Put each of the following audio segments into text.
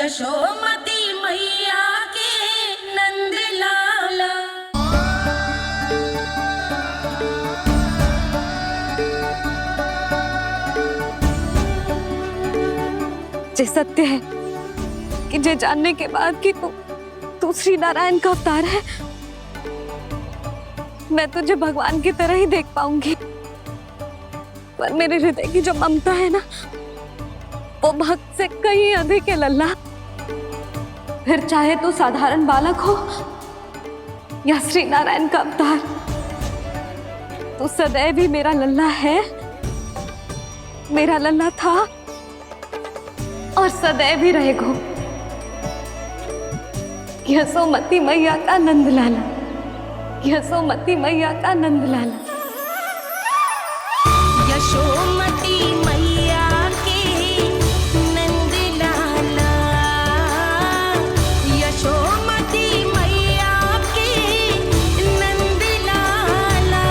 यशोमती मैया के नंद लाला। ये सत्य है कि ये जानने के बाद कि तू श्री नारायण का अवतार है, मैं तुझे भगवान की तरह ही देख पाऊंगी। पर मेरे हृदय की जो ममता है ना, वो भक्त से कहीं अधिक है लल्ला। फिर चाहे तू साधारण बालक हो या श्री नारायण का अवतार, तू सदैव ही मेरा लल्ला है, मेरा लल्ला था और सदैव ही रहेगा। यशोमती मैया का नंद लाला, यशोमती मैया का नंद लाला। यशोमती मैया के नंद लाला, यशोमती मैया के नंद लाला,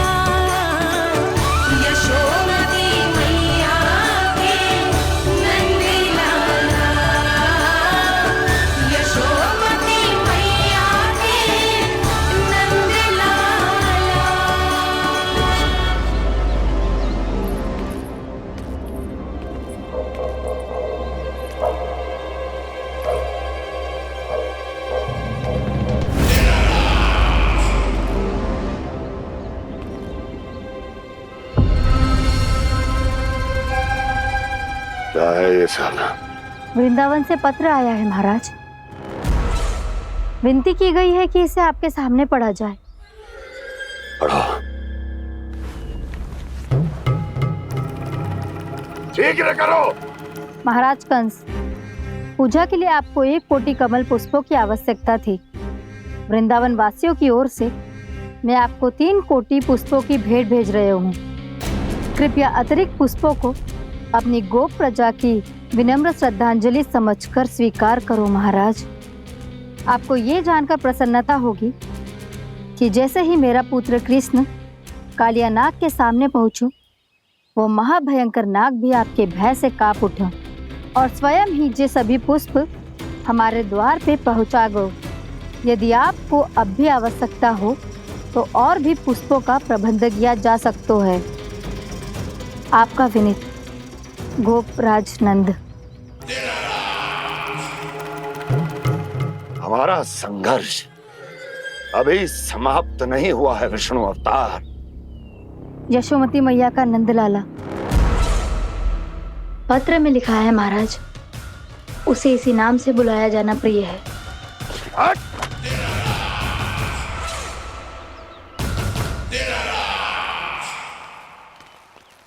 यशोमती मैया के नंद लाला, यशोमती मैया के नंद लाला। क्या है ये साला? वृंदावन से पत्र आया है महाराज। विनती की गई है कि इसे आपके सामने पढ़ा जाए। पढ़ो। शीघ्र करो। महाराज कंस, पूजा के लिए आपको 1 कोटि कमल पुष्पों की आवश्यकता थी। वृंदावन वासियों की ओर से मैं आपको 3 कोटि पुष्पों की भेंट भेज रहे हूँ। कृपया अतिरिक्त पुष्पों को अपनी गोप प्रजा की विनम्र श्रद्धांजलि समझकर स्वीकार करो महाराज। आपको ये जानकर प्रसन्नता होगी कि जैसे ही मेरा पुत्र कृष्ण कालिया नाग के सामने पहुंचो, वो महाभयंकर नाग भी आपके भय से कांप उठा और स्वयं ही ये सभी पुष्प हमारे द्वार पे पहुंचा गो। यदि आपको अब भी आवश्यकता हो तो और भी पुष्पों का प्रबंध किया जा सकता है। आपका विनीत गोपराज नंद। हमारा संघर्ष अभी समाप्त नहीं हुआ है विष्णु अवतार। यशोमती मैया का नंदलाला। पत्र में लिखा है महाराज, उसे इसी नाम से बुलाया जाना प्रिय है। हट!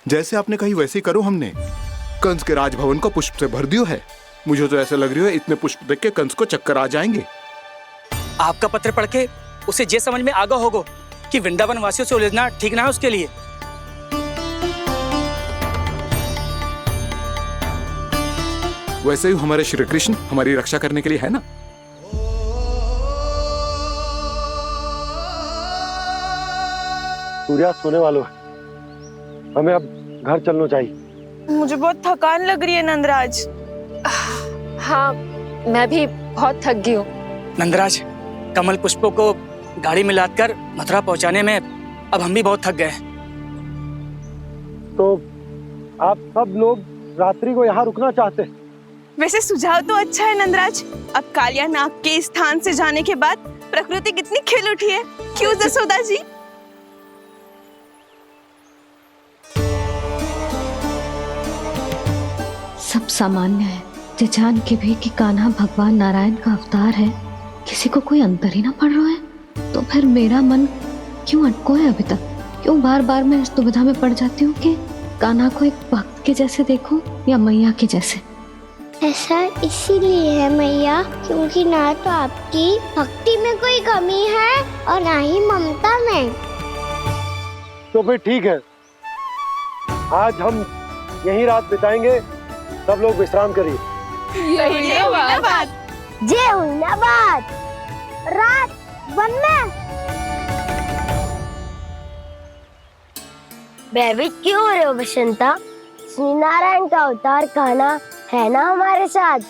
जैसे आपने कही वैसे ही करो। हमने कंस के राजभवन को पुष्प से भर दियो है। मुझे तो ऐसा लग रही है इतने पुष्प देख के कंस को चक्कर आ जाएंगे। आपका पत्र पढ़ के उसे ये समझ में आगा होगा कि वृंदावन वासियों से उलझना ठीक ना है उसके लिए। वैसे ही हमारे श्री कृष्ण हमारी रक्षा करने के लिए है ना। सूर्यास्त होने वाला है, हमें अब घर चलना चाहिए। मुझे बहुत थकान लग रही है नंदराज। हाँ, मैं भी बहुत थक गई हूँ। नंदराज, कमल पुष्पों को गाड़ी में लादकर मथुरा पहुंचाने में अब हम भी बहुत थक गए। तो आप सब लोग रात्रि को यहाँ रुकना चाहते हैं? वैसे सुझाव तो अच्छा है नंदराज। अब कालिया नाग के स्थान से जाने के बाद प्रकृति कितनी खिल उठी है, क्यों जसोदा जी? सब सामान्य है, ये जान के भी कि कान्हा भगवान नारायण का अवतार है, किसी को कोई अंतर ही ना पड़ रहा है। तो फिर मेरा मन क्यों अटको है अभी तक? क्यों बार बार मैं इस दुविधा में पड़ जाती हूँ कि कान्हा को एक भक्त के जैसे देखूं या मैया के जैसे? ऐसा इसीलिए है मैया, क्योंकि ना तो आपकी भक्ति में कोई कमी है और ना ही ममता में। तो फिर ठीक है, आज हम यहीं रात बिताएंगे। सब लोग विश्राम करिए। जय हुलाबाद। जय हुलाबाद। रात वन में भयभीत क्यों हो रहे हो बसंता? श्री नारायण का अवतार कान्हा है ना हमारे साथ।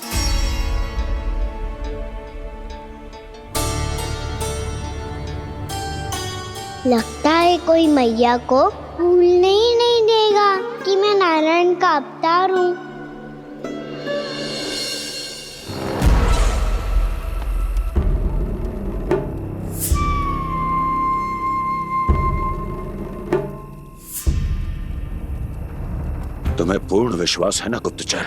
लगता है कोई मैया को भूलने ही नहीं देगा कि मैं नारायण का अवतार हूँ। तुम्हें पूर्ण विश्वास है ना गुप्तचर?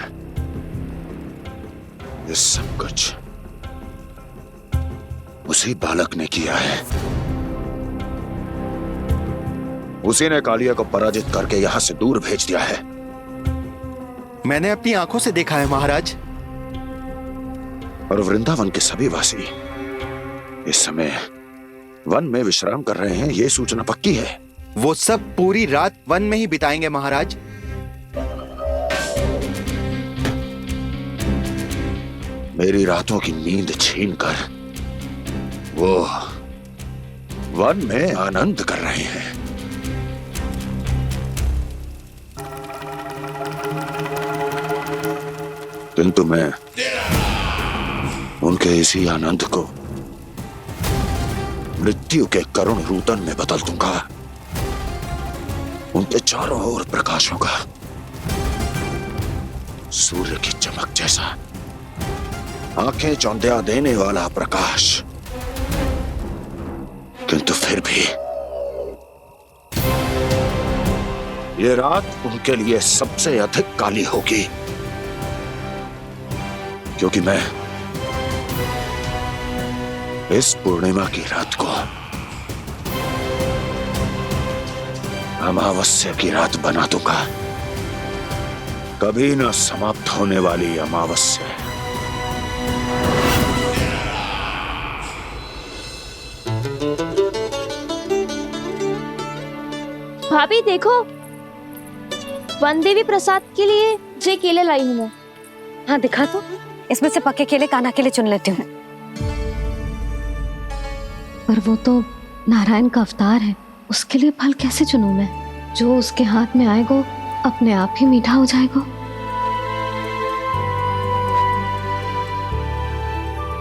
ये सब कुछ उसी बालक ने किया है। उसी ने कालिया को पराजित करके यहां से दूर भेज दिया है। मैंने अपनी आंखों से देखा है महाराज। और वृंदावन के सभी वासी इस समय वन में विश्राम कर रहे हैं, ये सूचना पक्की है। वो सब पूरी रात वन में ही बिताएंगे महाराज। मेरी रातों की नींद छीनकर वो वन में आनंद कर रहे हैं। किंतु मैं उनके इसी आनंद को मृत्यु के करुण रूतन में बदल दूंगा। उनके चारों ओर प्रकाश होगा, सूर्य की चमक जैसा, आंखें चौंधिया देने वाला प्रकाश। किंतु फिर भी ये रात उनके लिए सबसे अधिक काली होगी, क्योंकि मैं इस पूर्णिमा की रात को अमावस्या की रात बना दूंगा। कभी न समाप्त होने वाली अमावस्या। भाभी देखो, वन देवी प्रसाद के लिए जे केले लाई हूँ मैं। हाँ दिखा तो, इसमें से पके केले कान्हा के लिए चुन लेती हूँ। पर वो तो नारायण का अवतार है, उसके लिए फल कैसे चुनूं मैं? जो उसके हाथ में आएगा अपने आप ही मीठा हो जाएगा।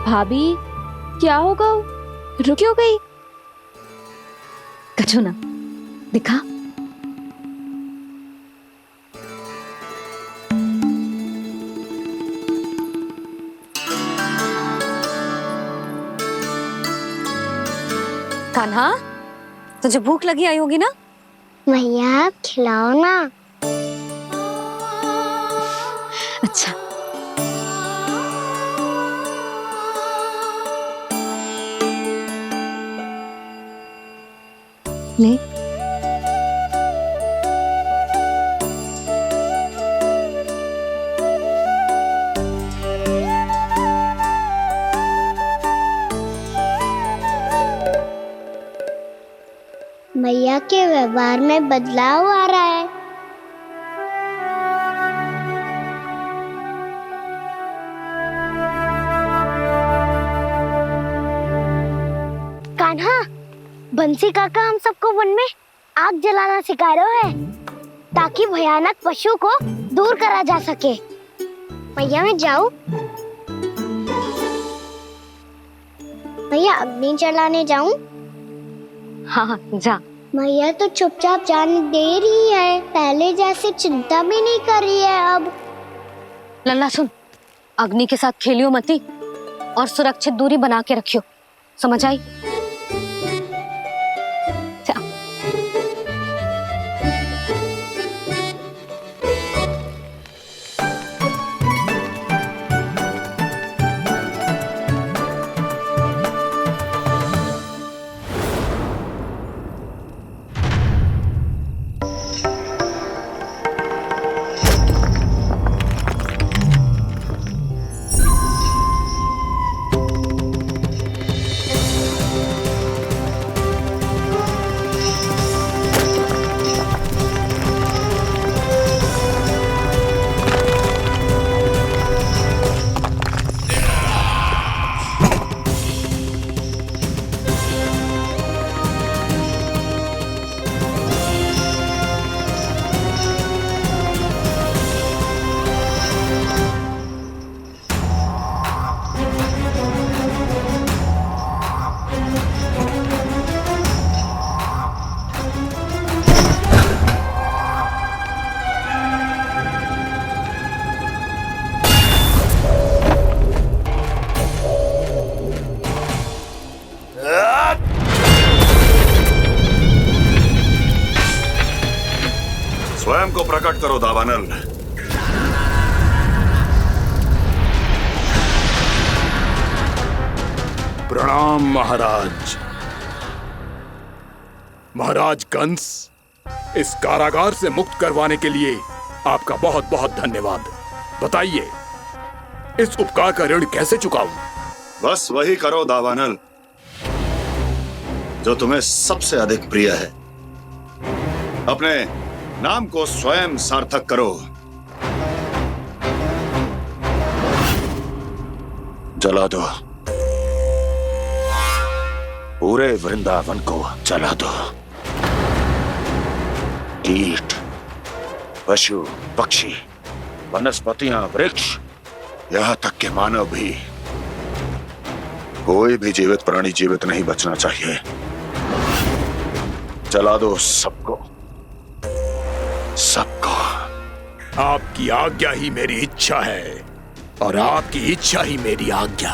भाभी क्या होगा? रुक क्यों गई? कछू ना, दिखा। कान्हा, तुझे भूख लगी आई होगी ना? मैया आप खिलाओ ना। अच्छा, ले। मैया के व्यवहार में बदलाव आ रहा है। कान्हा, बंसी काका हम सबको वन में आग जलाना सिखा रहे हैं ताकि भयानक पशु को दूर करा जा सके। मैया मैं जाऊं? मैया अग्नि जलाने जाऊं? हाँ जा। मैया तो चुपचाप जाने दे रही है, पहले जैसे चिंता भी नहीं कर रही है अब। लल्ला सुन, अग्नि के साथ खेलियो मती और सुरक्षित दूरी बना के रखियो, समझ आई? प्रकट करो दावानल। प्रणाम महाराज। महाराज कंस, इस कारागार से मुक्त करवाने के लिए आपका बहुत बहुत धन्यवाद। बताइए, इस उपकार का ऋण कैसे चुकाऊं? बस वही करो दावानल जो तुम्हें सबसे अधिक प्रिय है। अपने नाम को स्वयं सार्थक करो। जला दो, पूरे वृंदावन को जला दो। कीट, पशु, पक्षी, वनस्पतियां, वृक्ष, यहां तक के मानव भी, कोई भी जीवित प्राणी जीवित नहीं बचना चाहिए। जला दो सबको, सबको। आपकी आज्ञा ही मेरी इच्छा है और आपकी इच्छा ही मेरी आज्ञा।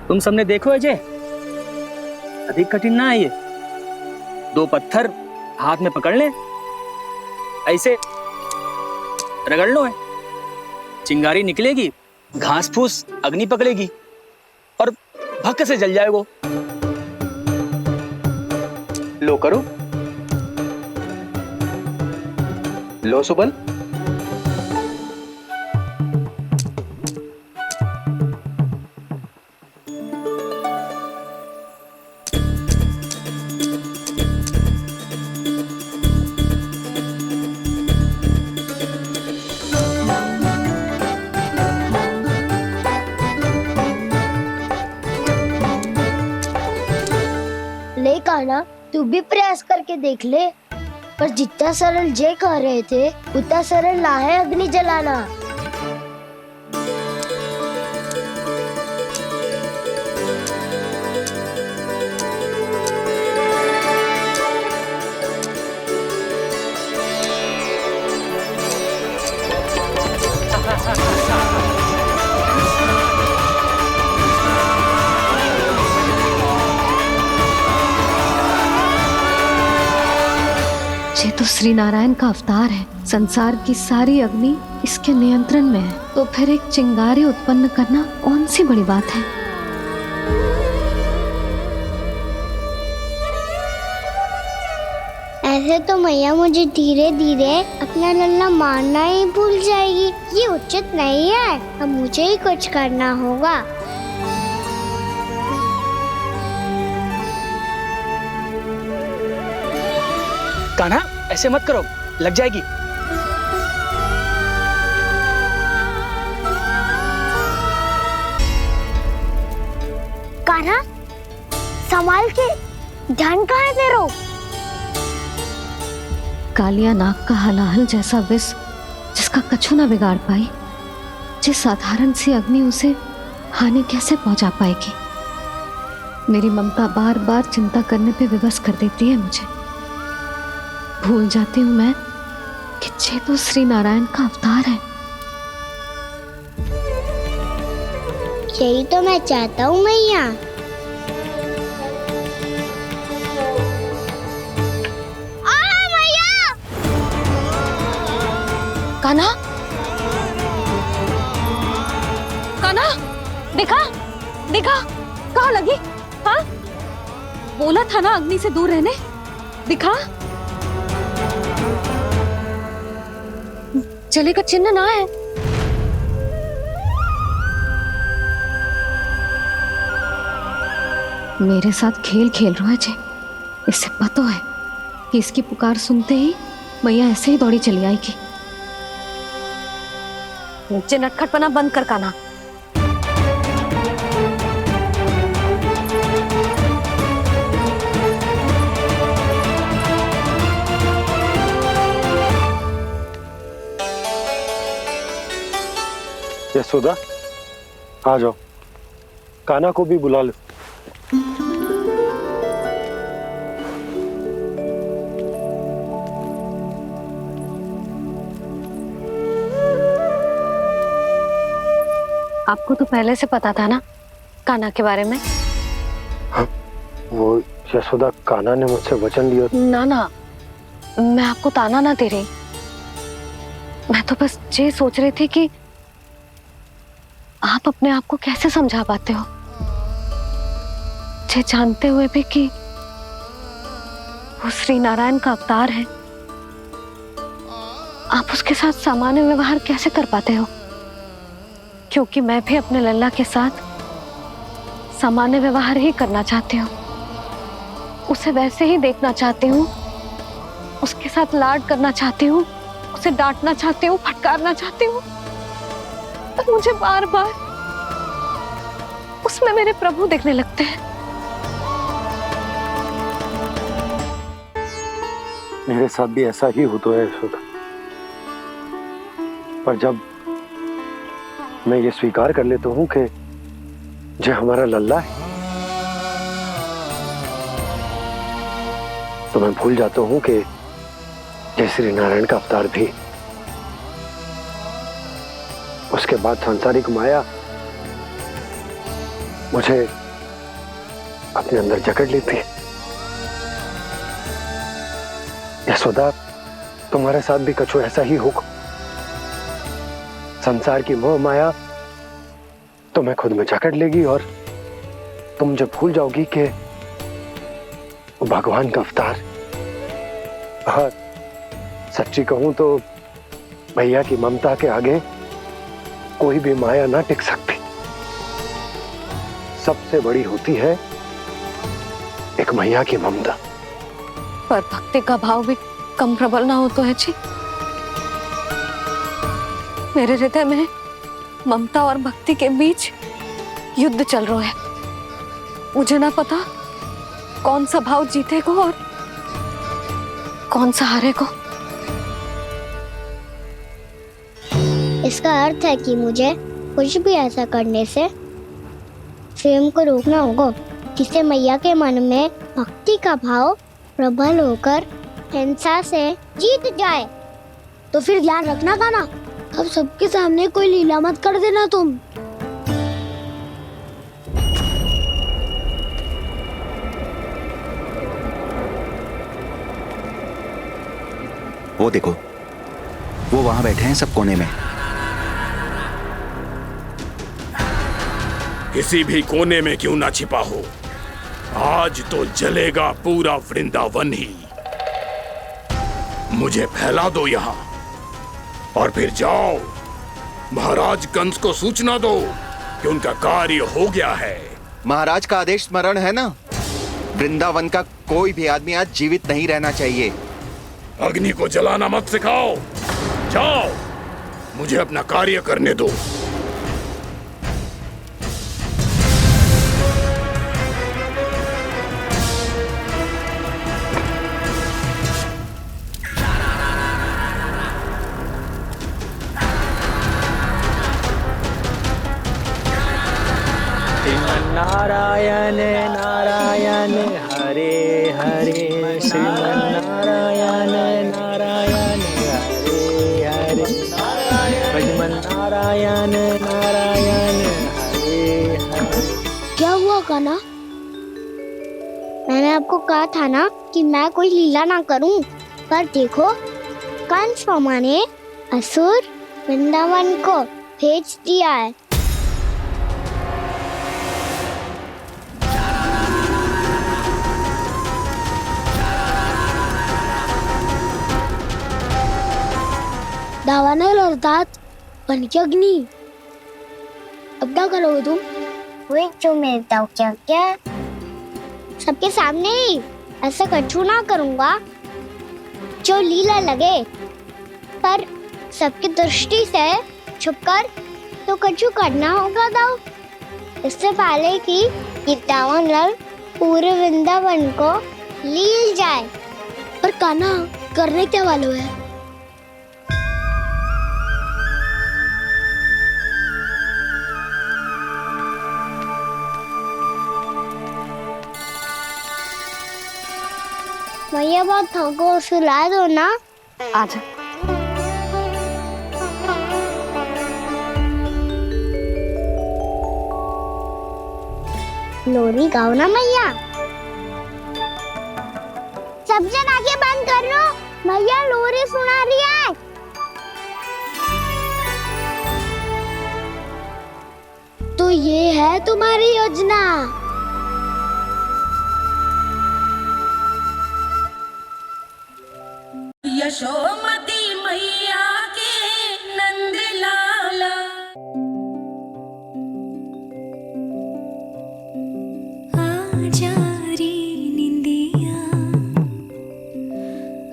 तुम सबने देखो अजय, अधिक कठिन ना है ये। 2 पत्थर हाथ में पकड़ ले, ऐसे रगड़ लो है, चिंगारी निकलेगी, घास फूस अग्नि पकड़ेगी और भक्क से जल जाएगा। लो करो, लो सुबल। ले कान्हा, तू भी प्रयास करके देख ले। पर जितना सरल जय कह रहे थे उतना सरल ना है अग्नि जलाना। ये तो श्री नारायण का अवतार है। संसार की सारी अग्नि इसके नियंत्रण में है, तो फिर एक चिंगारी उत्पन्न करना कौन सी बड़ी बात है। ऐसे तो मैया मुझे धीरे धीरे अपना लल्ला मारना ही भूल जाएगी। ये उचित नहीं है, अब मुझे ही कुछ करना होगा। कान्हा, ऐसे मत करो, लग जाएगी। कान्हा, संभाल के, ध्यान कहाँ है तेरो? कालिया नाग का हलाहल जैसा विष जिसका कछु ना बिगाड़ पाई, जिस साधारण सी अग्नि उसे हानि कैसे पहुंचा पाएगी। मेरी ममता बार बार चिंता करने पे विवश कर देती है मुझे। भूल जाती हूँ मैं कि ये तो श्री नारायण का अवतार है। यही तो मैं चाहता हूँ मैया। कान्हा, कान्हा, देखा देखा, कहाँ लगी? हाँ, बोला था ना अग्नि से दूर रहने। दिखा, जले का चिन्ह ना है। मेरे साथ खेल खेल रहा है जे। इससे पता है कि इसकी पुकार सुनते ही मैया ऐसे ही दौड़ी चली आएगी। नीचे नटखटपना बंद कर कान्हा। यशोदा, आ जाओ, कान्हा को भी बुला लो। आपको तो पहले से पता था ना कान्हा के बारे में? वो यशोदा, कान्हा ने मुझसे वचन लिया। ना ना, मैं आपको ताना ना दे रही। मैं तो बस ये सोच रही थी कि आप अपने आप को कैसे समझा पाते हो, ये जानते हुए भी कि वो श्री नारायण का अवतार है। आप उसके साथ सामान्य व्यवहार कैसे कर पाते हो? क्योंकि मैं भी अपने लल्ला के साथ सामान्य व्यवहार ही करना चाहती हूँ, उसे वैसे ही देखना चाहती हूँ, उसके साथ लाड करना चाहती हूँ, उसे डांटना चाहती हूँ, फटकारना चाहती हूँ, पर मुझे बार बार उसमें मेरे प्रभु दिखने लगते हैं। मेरे साथ भी ऐसा ही होता है यशोदा, पर जब मैं ये स्वीकार कर लेता हूँ कि जो हमारा लल्ला है, तो मैं भूल जाता हूँ कि जय श्री नारायण का अवतार भी। उसके बाद सांसारिक माया मुझे अपने अंदर जकड़ लेती है। यशोदा, तुम्हारे साथ भी कछु ऐसा ही होगा। संसार की मोह माया तुम्हें खुद में जकड़ लेगी और तुम जब भूल जाओगी कि वो भगवान का अवतार। और सच्ची कहूं तो भैया की ममता के आगे कोई भी माया ना टिक सकती। सबसे बड़ी होती है एक मैया की ममता। पर भक्ति का भाव भी कम प्रबल ना हो तो है जी। मेरे हृदय में ममता और भक्ति के बीच युद्ध चल रहा है। मुझे ना पता कौन सा भाव जीतेगा और कौन सा हारेगा। इसका अर्थ है कि मुझे कुछ भी ऐसा करने से स्वयं को रोकना होगा, जिससे मैया के मन में भक्ति का भाव प्रबल होकर हिंसा से जीत जाए। तो फिर ध्यान रखना कान्हा, अब सबके सामने कोई लीला मत कर देना तुम। वो देखो, वो वहां बैठे हैं सब कोने में। किसी भी कोने में क्यों ना छिपा हो, आज तो जलेगा पूरा वृंदावन ही। मुझे फैला दो यहां और फिर जाओ महाराज कंस को सूचना दो कि उनका कार्य हो गया है। महाराज का आदेश स्मरण है ना, वृंदावन का कोई भी आदमी आज जीवित नहीं रहना चाहिए। अग्नि को जलाना मत सिखाओ, जाओ मुझे अपना कार्य करने दो। नारायण नारायण हरे हरे, श्रीमन्नारायण नारायण हरे हरे, श्रीमन्नारायण नारायण हरे हरे। क्या हुआ कान्हा? मैंने आपको कहा था ना कि मैं कोई लीला ना करूं, पर देखो कंस मामा ने असुर वृंदावन को भेज दिया है। दावानल और दांत बन के अग्नि। अब क्या करोगे तुम? वही जो मेरे दाव क्या क्या सबके सामने ही ऐसा कछु ना करूंगा जो लीला लगे, पर सबकी दृष्टि से छुपकर तो कछु करना होगा दाव। इससे पहले कि ये दावानल पूरे वृंदावन को लील जाए। पर कान्हा करने क्या वाले है? भैया बहुत थको, सुला दो ना। आजा। लोरी गाओ ना मैया। सब जन आंखें बंद कर लो, मैया लोरी सुना रही है। तो ये है तुम्हारी योजना। यशोमती मैया के नंद लाला। आजा रे निंदिया,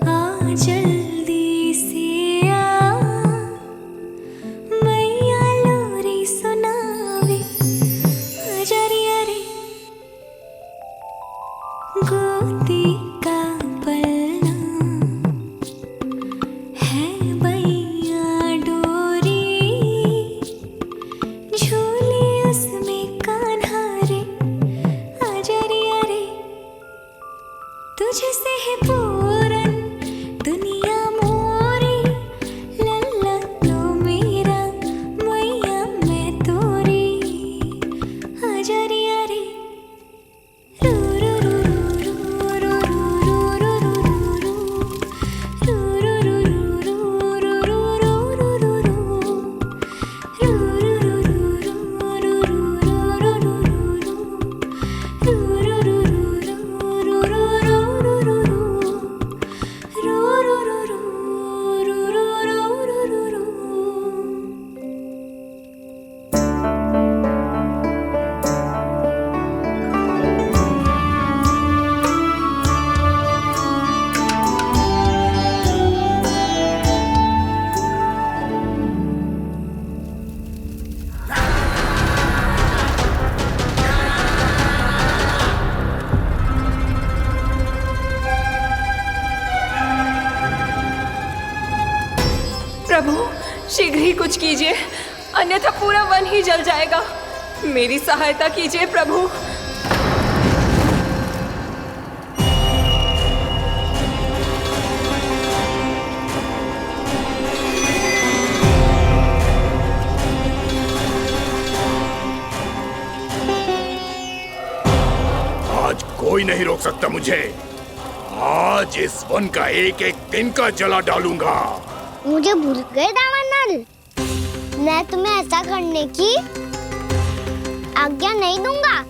आ जल्दी से आ, मैया लोरी सुनावे। आजा रे अरे गोदी का पलना है बैया डोरी, झूले उसमें कान्हा रे। आजा रे अरे तुझसे है पूरन दुनिया मोरी, लल्ला तो मेरा मैया मैं तोरी। आजा रे अरे रू रू रू रू रू रू रू रू प्रभु शीघ्र ही कुछ कीजिए, अन्यथा पूरा वन ही जल जाएगा। मेरी सहायता कीजिए प्रभु। आज कोई नहीं रोक सकता मुझे। आज इस वन का एक एक दिन का जला डालूंगा। मुझे भूल गए दामनल, मैं तुम्हें ऐसा करने की आज्ञा नहीं दूंगा।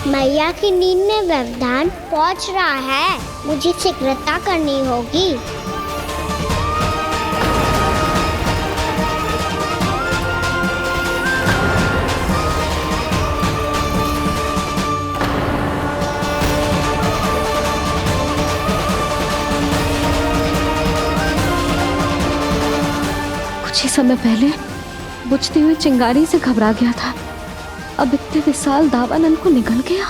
मैया की नींद में व्यवधान पहुंच रहा है, मुझे शीघ्रता करनी होगी। कुछ ही समय पहले बुझती हुई चिंगारी से घबरा गया था, अब इतने विशाल दावानल को निगल गया।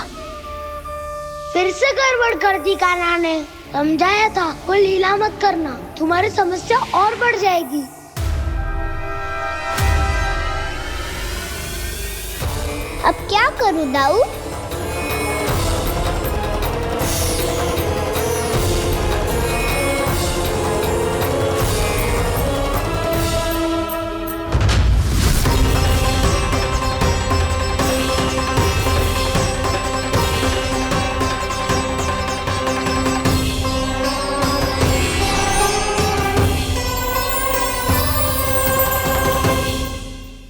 फिर से गड़बड़ कर दी कान्हा ने। समझाया था कोई लीला मत करना, तुम्हारी समस्या और बढ़ जाएगी। अब क्या करूं दाऊ?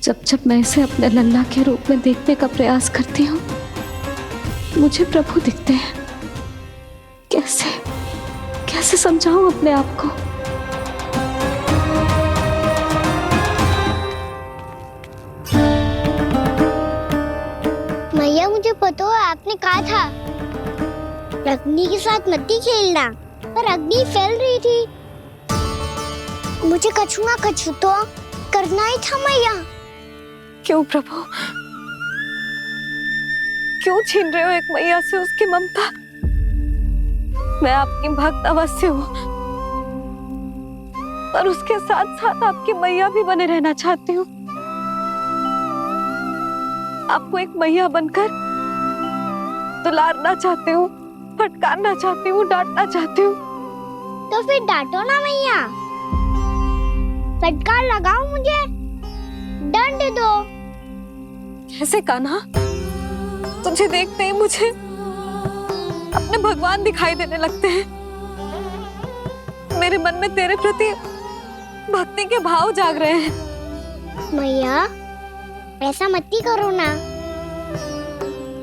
जब जब मैं इसे अपने लल्ला के रूप में देखने का प्रयास करती हूँ, मुझे प्रभु दिखते हैं। कैसे कैसे समझाऊं अपने आप को? मैया मुझे पता है आपने कहा था अग्नि के साथ मत ही खेलना, पर अग्नि फैल रही थी। मुझे कछु ना कछु तो करना ही था मैया। क्यों प्रभु, क्यों छीन रहे हो एक मैया से उसकी ममता? मैं आपकी भक्त अवश्य हूँ, पर उसके साथ साथ आपकी मैया भी बने रहना चाहती हूँ। आपको एक मैया बनकर दुलारना चाहती हूँ, फटकारना चाहती हूँ, डांटना चाहती हूँ। तो फिर डांटो ना मैया, फटकार लगाओ, मुझे दंड दो। कैसे कान्हा? तुझे देखते ही मुझे अपने भगवान दिखाई देने लगते हैं। मेरे मन में तेरे प्रति भक्ति के भाव जाग रहे हैं। मैया ऐसा मत ही करो ना।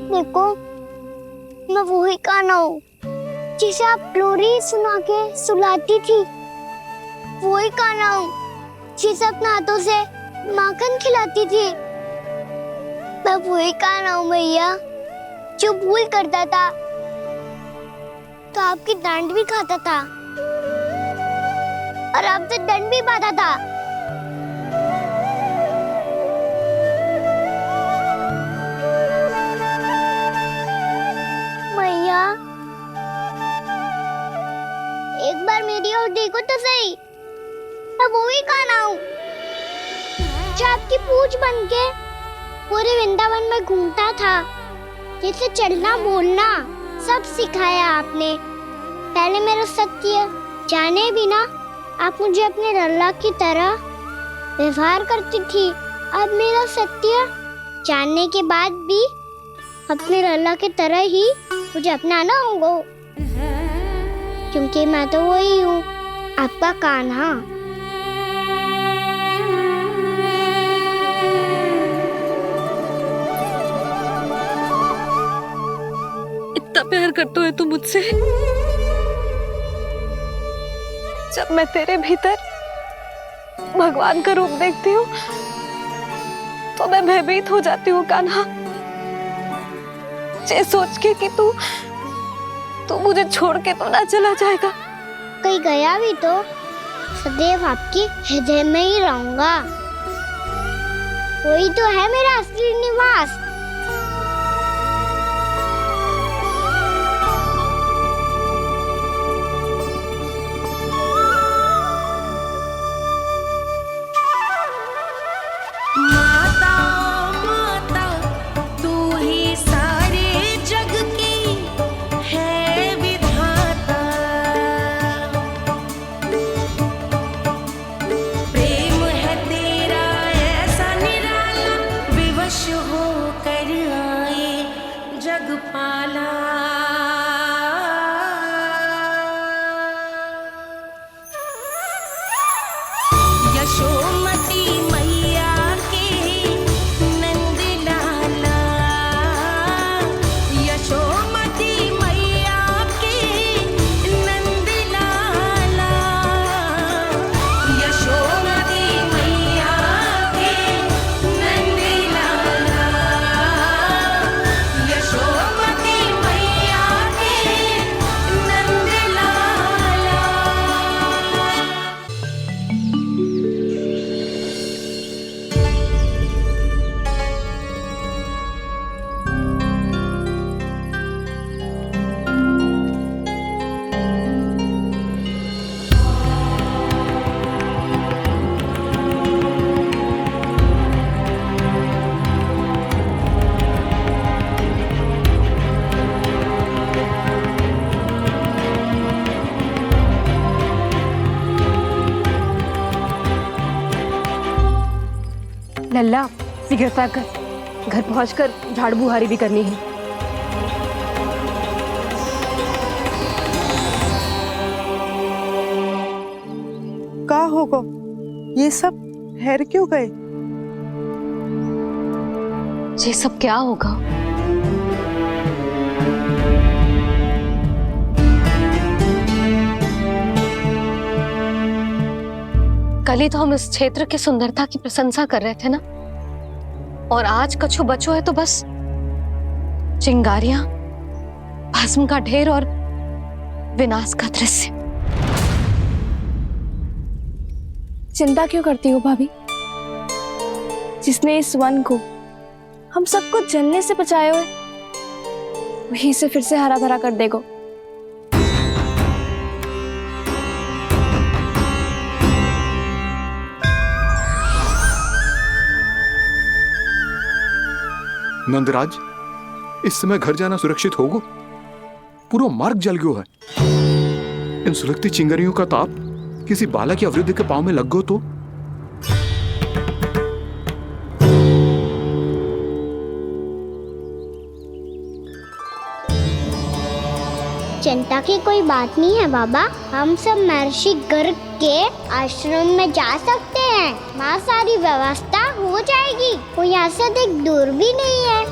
देखो मैं वही कान्हा हूँ जिसे आप लोरी सुना के सुलाती थी। वही कान्हा हूँ जिसे अपने हाथों से माखन खिलाती थी। मैं वही कान्हा हूँ मैया जो भूल करता था तो आपकी डांट भी खाता था और आपसे दंड भी पाता था। मैया एक बार मेरी ओर देखो तो सही। मैं वही कान्हा हूँ जो आपकी पूछ बन के पूरे वृंदावन में घूमता था। जैसे चलना बोलना सब सिखाया आपने। पहले मेरा सत्य जाने बिना आप मुझे अपने लल्ला की तरह व्यवहार करती थी। अब मेरा सत्य जानने के बाद भी अपने लल्ला की तरह ही मुझे अपनाना होगा, क्योंकि मैं तो वही हूँ, आपका कान्हा। इतना प्यार करते हो तुम मुझसे? जब मैं तेरे भीतर भगवान का रूप देखती हूँ तो मैं भयभीत हो जाती हूँ कान्हा। ये सोच के कि तू मुझे छोड़ के तो ना चला जाएगा। कहीं गया भी तो सदैव आपके हृदय में ही रहूंगा। वही तो है मेरा असली निवास। लल्ला शीघ्रता कर, घर पहुंचकर झाड़ बुहारी भी करनी है। का होगा? ये सब ठहर क्यों गए? ये सब क्या होगा? कल ही तो हम इस क्षेत्र की सुंदरता की प्रशंसा कर रहे थे ना, और आज कछु बचो है तो बस चिंगारियां, भस्म का ढेर और विनाश का दृश्य। चिंता क्यों करती हो भाभी? जिसने इस वन को हम सबको जलने से बचाए हुए वहीं से फिर से हरा भरा कर देगो। नंदराज, इस समय घर जाना सुरक्षित होगो? पूरा मार्ग जल गयो है। इन सुलगती चिंगारियों का ताप किसी बालक या वृद्ध के पांव में लग गयो तो? चिंता की कोई बात नहीं है बाबा, हम सब महर्षि गर्ग के आश्रम में जा सकते हैं। वहाँ सारी व्यवस्था हो जाएगी, कोई यहाँ से देख दूर भी नहीं है।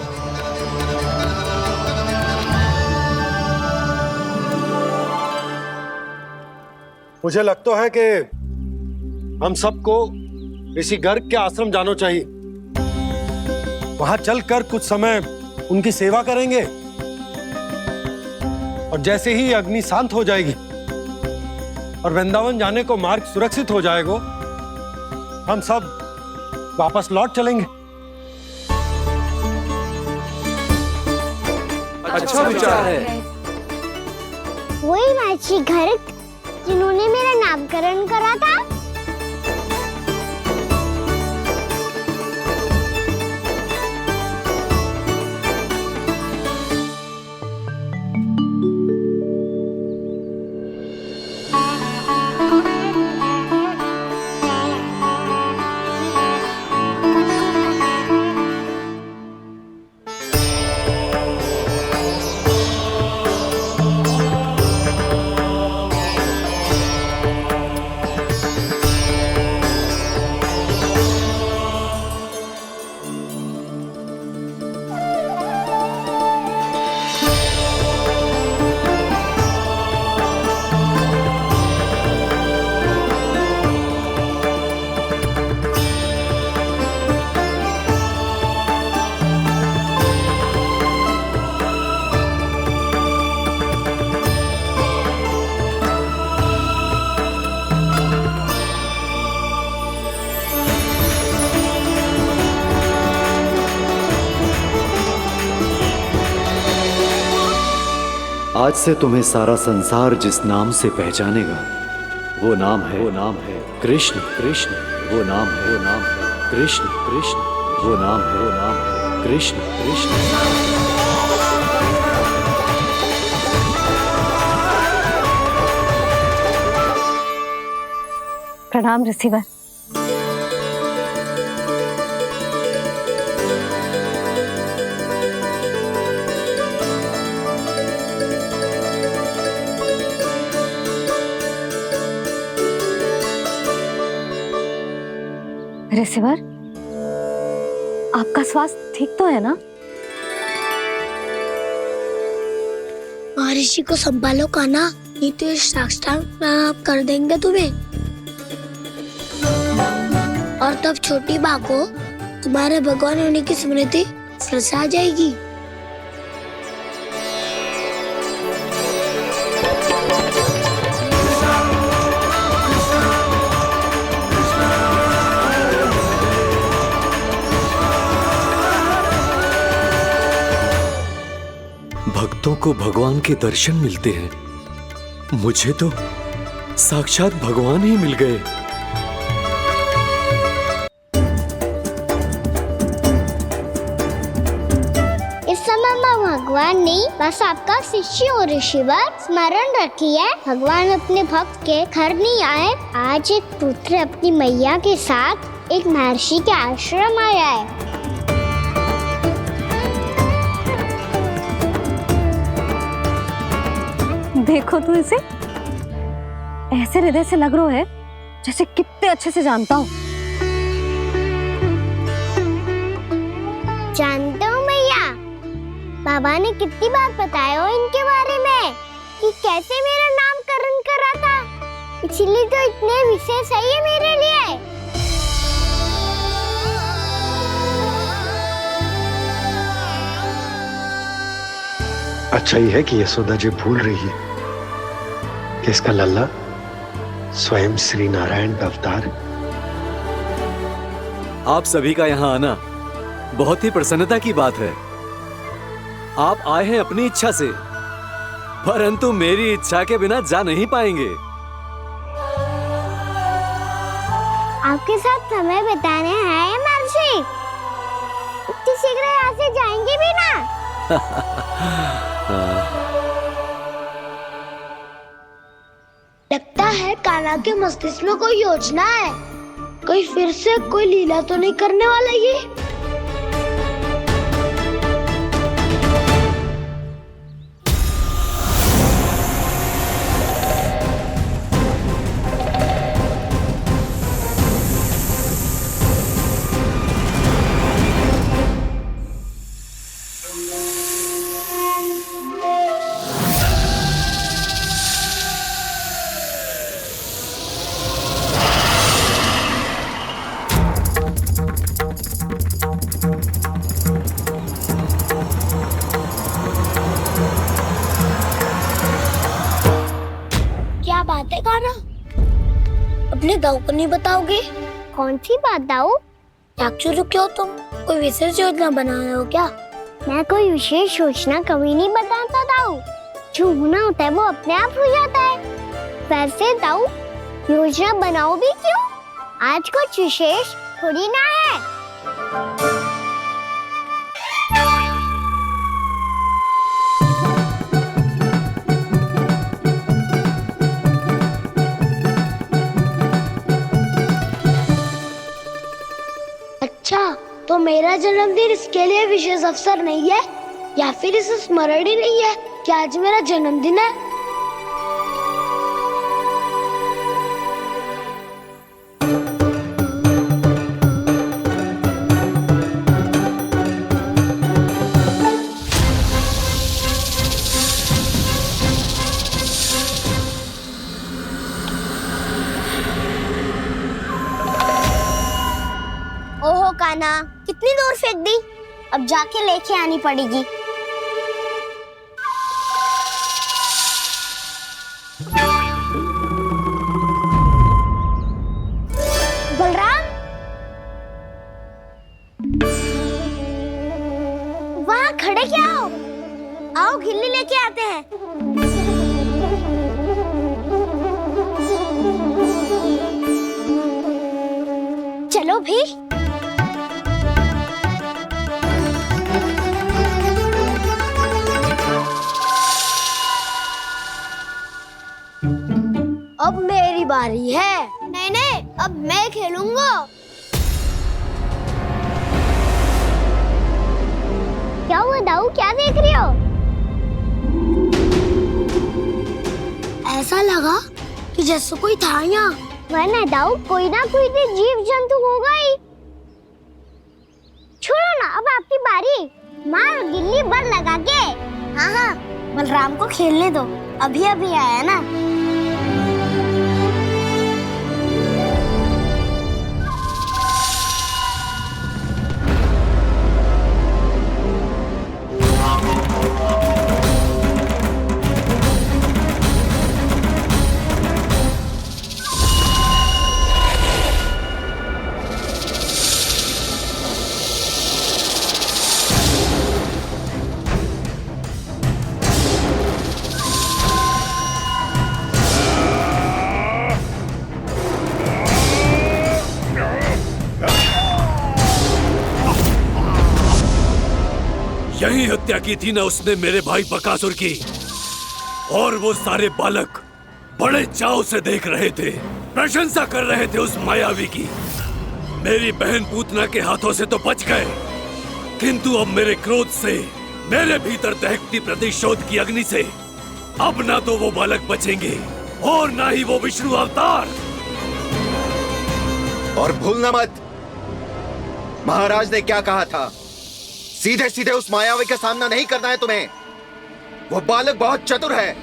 मुझे लगता है कि हम सबको ऋषि गर्ग के आश्रम जाना चाहिए। वहां चलकर कुछ समय उनकी सेवा करेंगे और जैसे ही अग्नि शांत हो जाएगी और वृंदावन जाने को मार्ग सुरक्षित हो जाएगा, हम सब वापस लौट चलेंगे। अच्छा विचार है। वही महर्षि गर्ग जिन्होंने मेरा नामकरण करा था। आज से तुम्हें सारा संसार जिस नाम से पहचानेगा वो नाम है कृष्ण। कृष्ण वो नाम है कृष्ण। कृष्ण वो नाम है कृष्ण। कृष्ण। प्रणाम ऋषिवर। ऋषिवर, आपका स्वास्थ्य ठीक तो है ना? महर्षि को संभालो कान्हा, नहीं तो ये साष्टांग प्रणाम कर देंगे तुम्हें। और तब छोटी बा को तुम्हारे भगवान होने की स्मृति फिर से आ जाएगी। भक्तों को भगवान के दर्शन मिलते हैं, मुझे तो साक्षात भगवान ही मिल गए। इस समय मैं भगवान नहीं, बस आपका शिष्य हूँ ऋषिवर। स्मरण रखिए, भगवान अपने भक्त के घर नहीं आए। आज एक पुत्र अपनी मैया के साथ एक महर्षि के आश्रम आया है। देखो तू इसे, ऐसे हृदय से लग रहा है जैसे कितने अच्छे से जानता हूँ। जानते हो मैया, बाबा ने कितनी बार बताया हो इनके बारे में कि कैसे मेरा नामकरण करा था, इसीलिए तो इतने विशेष है ये मेरे लिए। अच्छा ही है कि यशोदा जी भूल रही है कि इसका लल्ला स्वयं श्री नारायण का अवतार है। आप सभी का यहाँ आना बहुत ही प्रसन्नता की बात है। आप आए हैं अपनी इच्छा से, परंतु मेरी इच्छा के बिना जा नहीं पाएंगे। आपके साथ समय बिताने हैं महर्षि। इतनी शीघ्र यहाँ से जाएंगे भी ना? लगता है कान्हा के मस्तिष्क में कोई योजना है। कोई फिर से कोई लीला तो नहीं करने वाला ये? क्या बात है कान्हा? अपने दाऊ को नहीं बताओगे? कौन सी बात दाऊ? चाकचूरू क्यों तुम? कोई विशेष योजना बना रहे हो क्या? मैं कोई विशेष योजना कभी नहीं बताता दाऊ। जो होना होता है वो अपने आप हो जाता है। वैसे दाऊ योजना बनाओ भी क्यों? आज कुछ विशेष थोड़ी ना है। अच्छा, तो मेरा जन्मदिन इसके लिए विशेष अवसर नहीं है, या फिर इसे स्मरण ही नहीं है कि आज मेरा जन्मदिन है? ओहो कान्हा, कितनी दूर फेंक दी? अब जाके लेके आनी पड़ेगी। बलराम, वहाँ खड़े क्या हो? आओ खिल्ली लेके आते हैं। चलो भी। अब मेरी बारी है। नहीं नहीं, अब मैं खेलूंगा। क्या हुआ दाऊ, क्या देख रही हो? ऐसा लगा कि जैसे कोई था यहाँ। वरना दाऊ कोई ना कोई तो जीव जंतु होगा ही। छोड़ो ना, अब आपकी बारी। मार गिल्ली बर लगा के। हाँ हाँ, बलराम को खेलने दो, अभी अभी आया ना। यही हत्या की थी ना उसने मेरे भाई बकासुर की, और वो सारे बालक बड़े चाव से देख रहे थे, प्रशंसा कर रहे थे उस मायावी की। मेरी बहन पूतना के हाथों से तो बच गए, किंतु अब मेरे क्रोध से, मेरे भीतर दहकती प्रतिशोध की अग्नि से अब ना तो वो बालक बचेंगे और ना ही वो विष्णु अवतार। और भूलना मत, महाराज ने क्या कहा था, सीधे सीधे उस मायावी का सामना नहीं करना है तुम्हें। वो बालक बहुत चतुर है।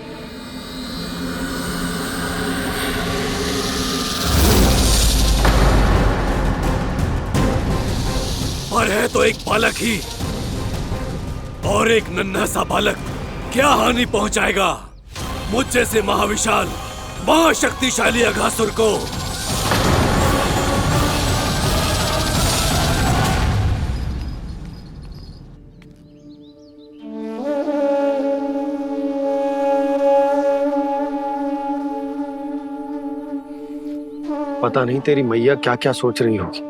पर है तो एक बालक ही, और एक नन्हा सा बालक क्या हानि पहुंचाएगा मुझ जैसे महाविशाल महाशक्तिशाली अघासुर को। पता नहीं तेरी मैया क्या क्या सोच रही होगी।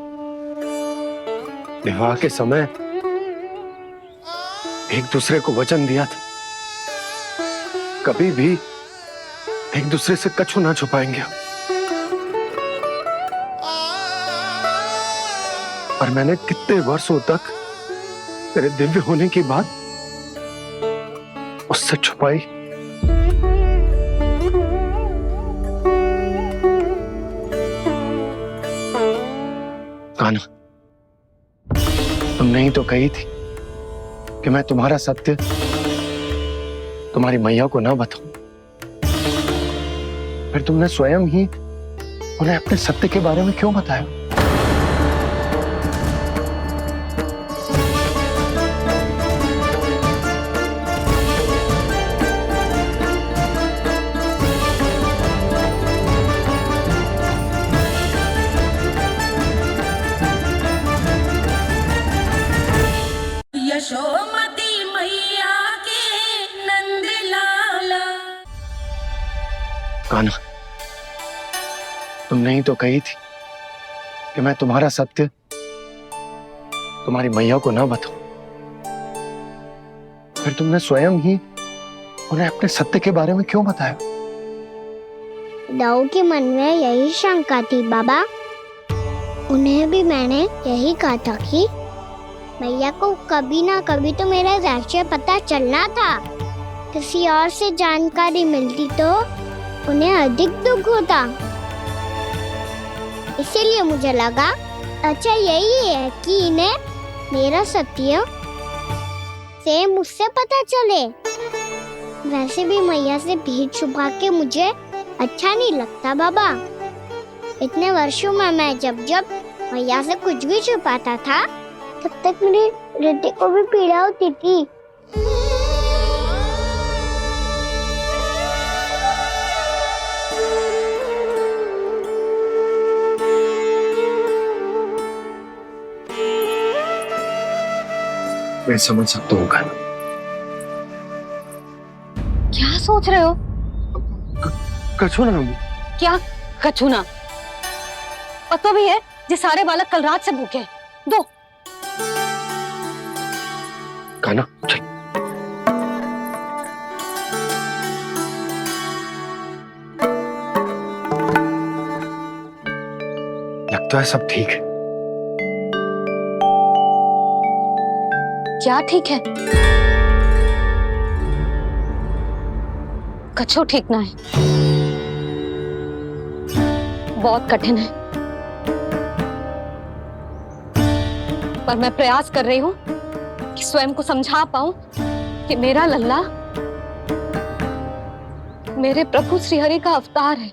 विवाह के समय एक दूसरे को वचन दिया था, कभी भी एक दूसरे से कछु ना छुपाएंगे। और मैंने कितने वर्षों तक तेरे दिव्य होने की बात उससे छुपाई। कान्हा, तुमने ही तो कही थी कि मैं तुम्हारा सत्य तुम्हारी मैया को ना बताऊं। फिर तुमने स्वयं ही उन्हें अपने सत्य के बारे में क्यों बताया? यशोमती मैया के नंद लाला। कान्हा, तुमने ही तो कही थी कि मैं तुम्हारा सत्य तुम्हारी मैया को ना बताऊं। फिर तुमने स्वयं ही उन्हें अपने सत्य के बारे में क्यों बताया? दाऊ के मन में यही शंका थी बाबा। उन्हें भी मैंने यही कहा था कि मैया को कभी ना कभी तो मेरा रहस्य पता चलना था। किसी और से जानकारी मिलती तो उन्हें अधिक दुख होता। इसीलिए मुझे लगा अच्छा यही है कि इन्हें मेरा सत्य से मुझसे पता चले। वैसे भी मैया से भेद छुपा के मुझे अच्छा नहीं लगता बाबा। इतने वर्षों में मैं जब जब मैया से कुछ भी छुपाता था तब तक मेरी हृदय को भी पीड़ा होती थी। मैं समझ सकता हूँ कान्हा। क्या सोच रहे हो? कछु ना। क्या कछु ना? पता भी है ये सारे बालक कल रात से भूखे हैं। दो। कान्हा चल। लगता है सब ठीक है। क्या ठीक है? कछु ठीक ना है। बहुत कठिन है, पर मैं प्रयास कर रही हूं कि स्वयं को समझा पाऊं कि मेरा लल्ला मेरे प्रभु श्रीहरि का अवतार है।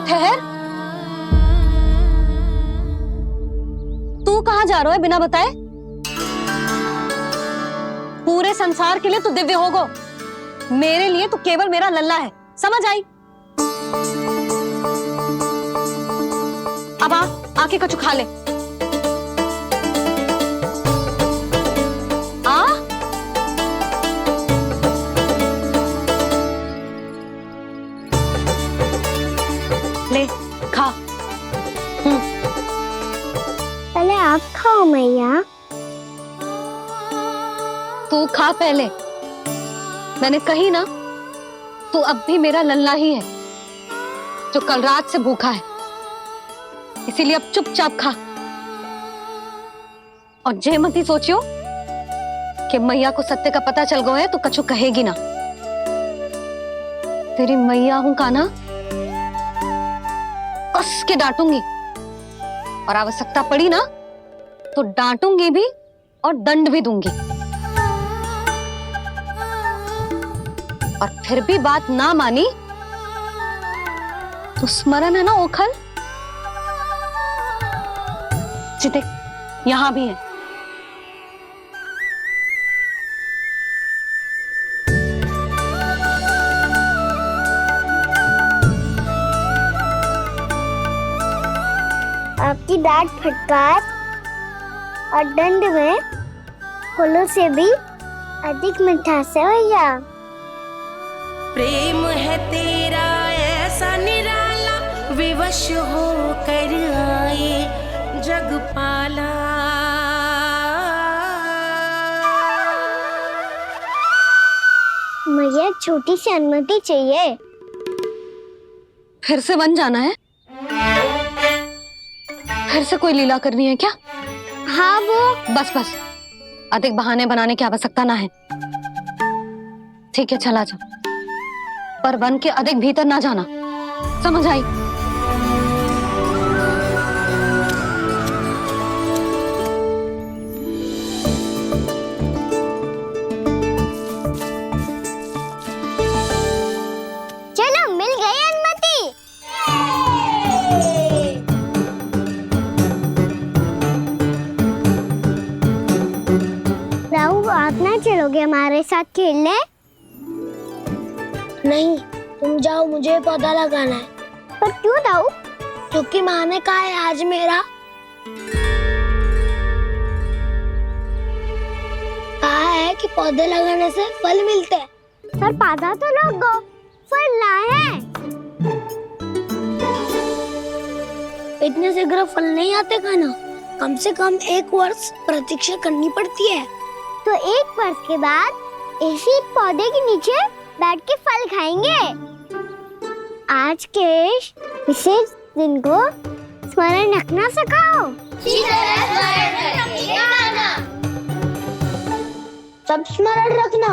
ठहर, तू कहां जा रहा है बिना बताए? पूरे संसार के लिए तू दिव्य होगो, मेरे लिए तू केवल मेरा लल्ला है। समझ आई? अब आके कछु खा ले। आ ले खा। पहले आप खाओ मैया। तू खा पहले। मैंने कही ना, तू अब भी मेरा लल्ला ही है जो कल रात से भूखा है। इसीलिए अब चुपचाप खा। और जे मत ही सोचियो कि मैया को सत्य का पता चल गया है तो कछु कहेगी ना। तेरी मैया हूं कान्हा, कस के डांटूंगी और आवश्यकता पड़ी ना तो डांटूंगी भी और दंड भी दूंगी। और फिर भी बात ना मानी तो स्मरण है ना ओखल? देख यहां भी है। आपकी डांट फटकार और दंड में फूलों से भी अधिक मिठास है भैया। प्रेम है तेरा ऐसा निराला, विवश हो कर आए जगपाला। मुझे एक छोटी सी अनुमति चाहिए। फिर से वन जाना है? फिर से कोई लीला करनी है क्या? हाँ वो। बस बस, अधिक बहाने बनाने की आवश्यकता ना है। ठीक है, चला जा, पर वन के अधिक भीतर ना जाना, समझ आई? चलो, मिल गई अनुमति। राहु, आप ना चलोगे हमारे साथ खेलने? नहीं, तुम जाओ, मुझे पौधा लगाना है। पर क्यों राहु? क्योंकि माँ ने कहा है आज मेरा कहा है कि पौधे लगाने से फल मिलते हैं। पर पौधा तो लगो, फल ना है। इतने शीघ्र फल नहीं आते खाना, कम से कम 1 वर्ष प्रतीक्षा करनी पड़ती है। तो 1 वर्ष के बाद इसी पौधे के नीचे बैठ के फल खाएंगे। आज के इस विशेष दिन को स्मरण रखना सिखाओ। सब स्मरण रखना,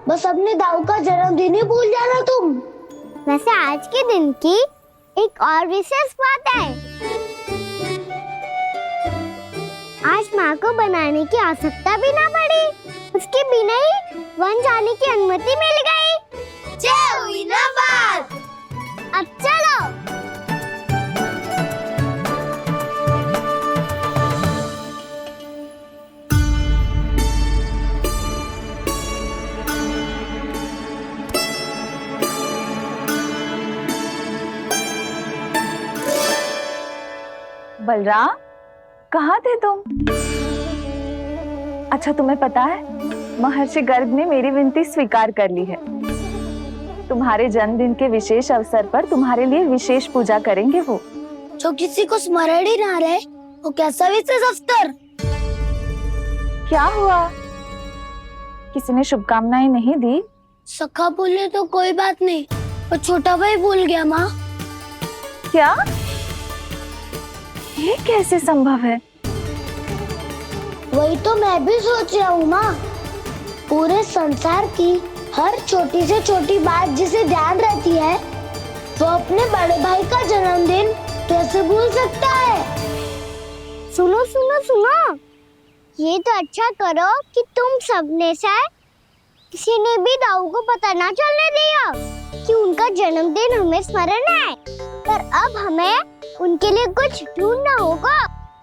बस अपने दाऊ का जन्मदिन ही भूल जाना तुम। वैसे आज के दिन की एक और विशेष बात है। आज माँ को बनाने की आवश्यकता भी ना पड़ी, उसके बिना ही वन जाने की अनुमति मिल गई। जय हुई ना बात। अब चलो। बलराम, कहाँ थे तुम? अच्छा, तुम्हें पता है महर्षि गर्ग ने मेरी विनती स्वीकार कर ली है। तुम्हारे जन्मदिन के विशेष अवसर पर तुम्हारे लिए विशेष पूजा करेंगे वो। जो किसी को स्मरण ही ना रहे, वो कैसा विशेष अवसर? क्या हुआ? किसी ने शुभकामनाएं नहीं दी? सखा भूले तो कोई बात नहीं, पर छोटा भाई भूल गया माँ। क्या? ये कैसे संभव है? वही तो मैं भी सोच रहा हूँ माँ। पूरे संसार की हर छोटी से छोटी बात जिसे ध्यान रहती है, वो अपने बड़े भाई का जन्मदिन कैसे भूल सकता है? सुनो सुनो सुनो, ये तो अच्छा करो कि तुम सबने से किसी ने भी दाऊ को पता ना चलने दिया कि उनका जन्मदिन हमें स्मरण है। पर अब हमें उनके लिए कुछ ढूंढना होगा।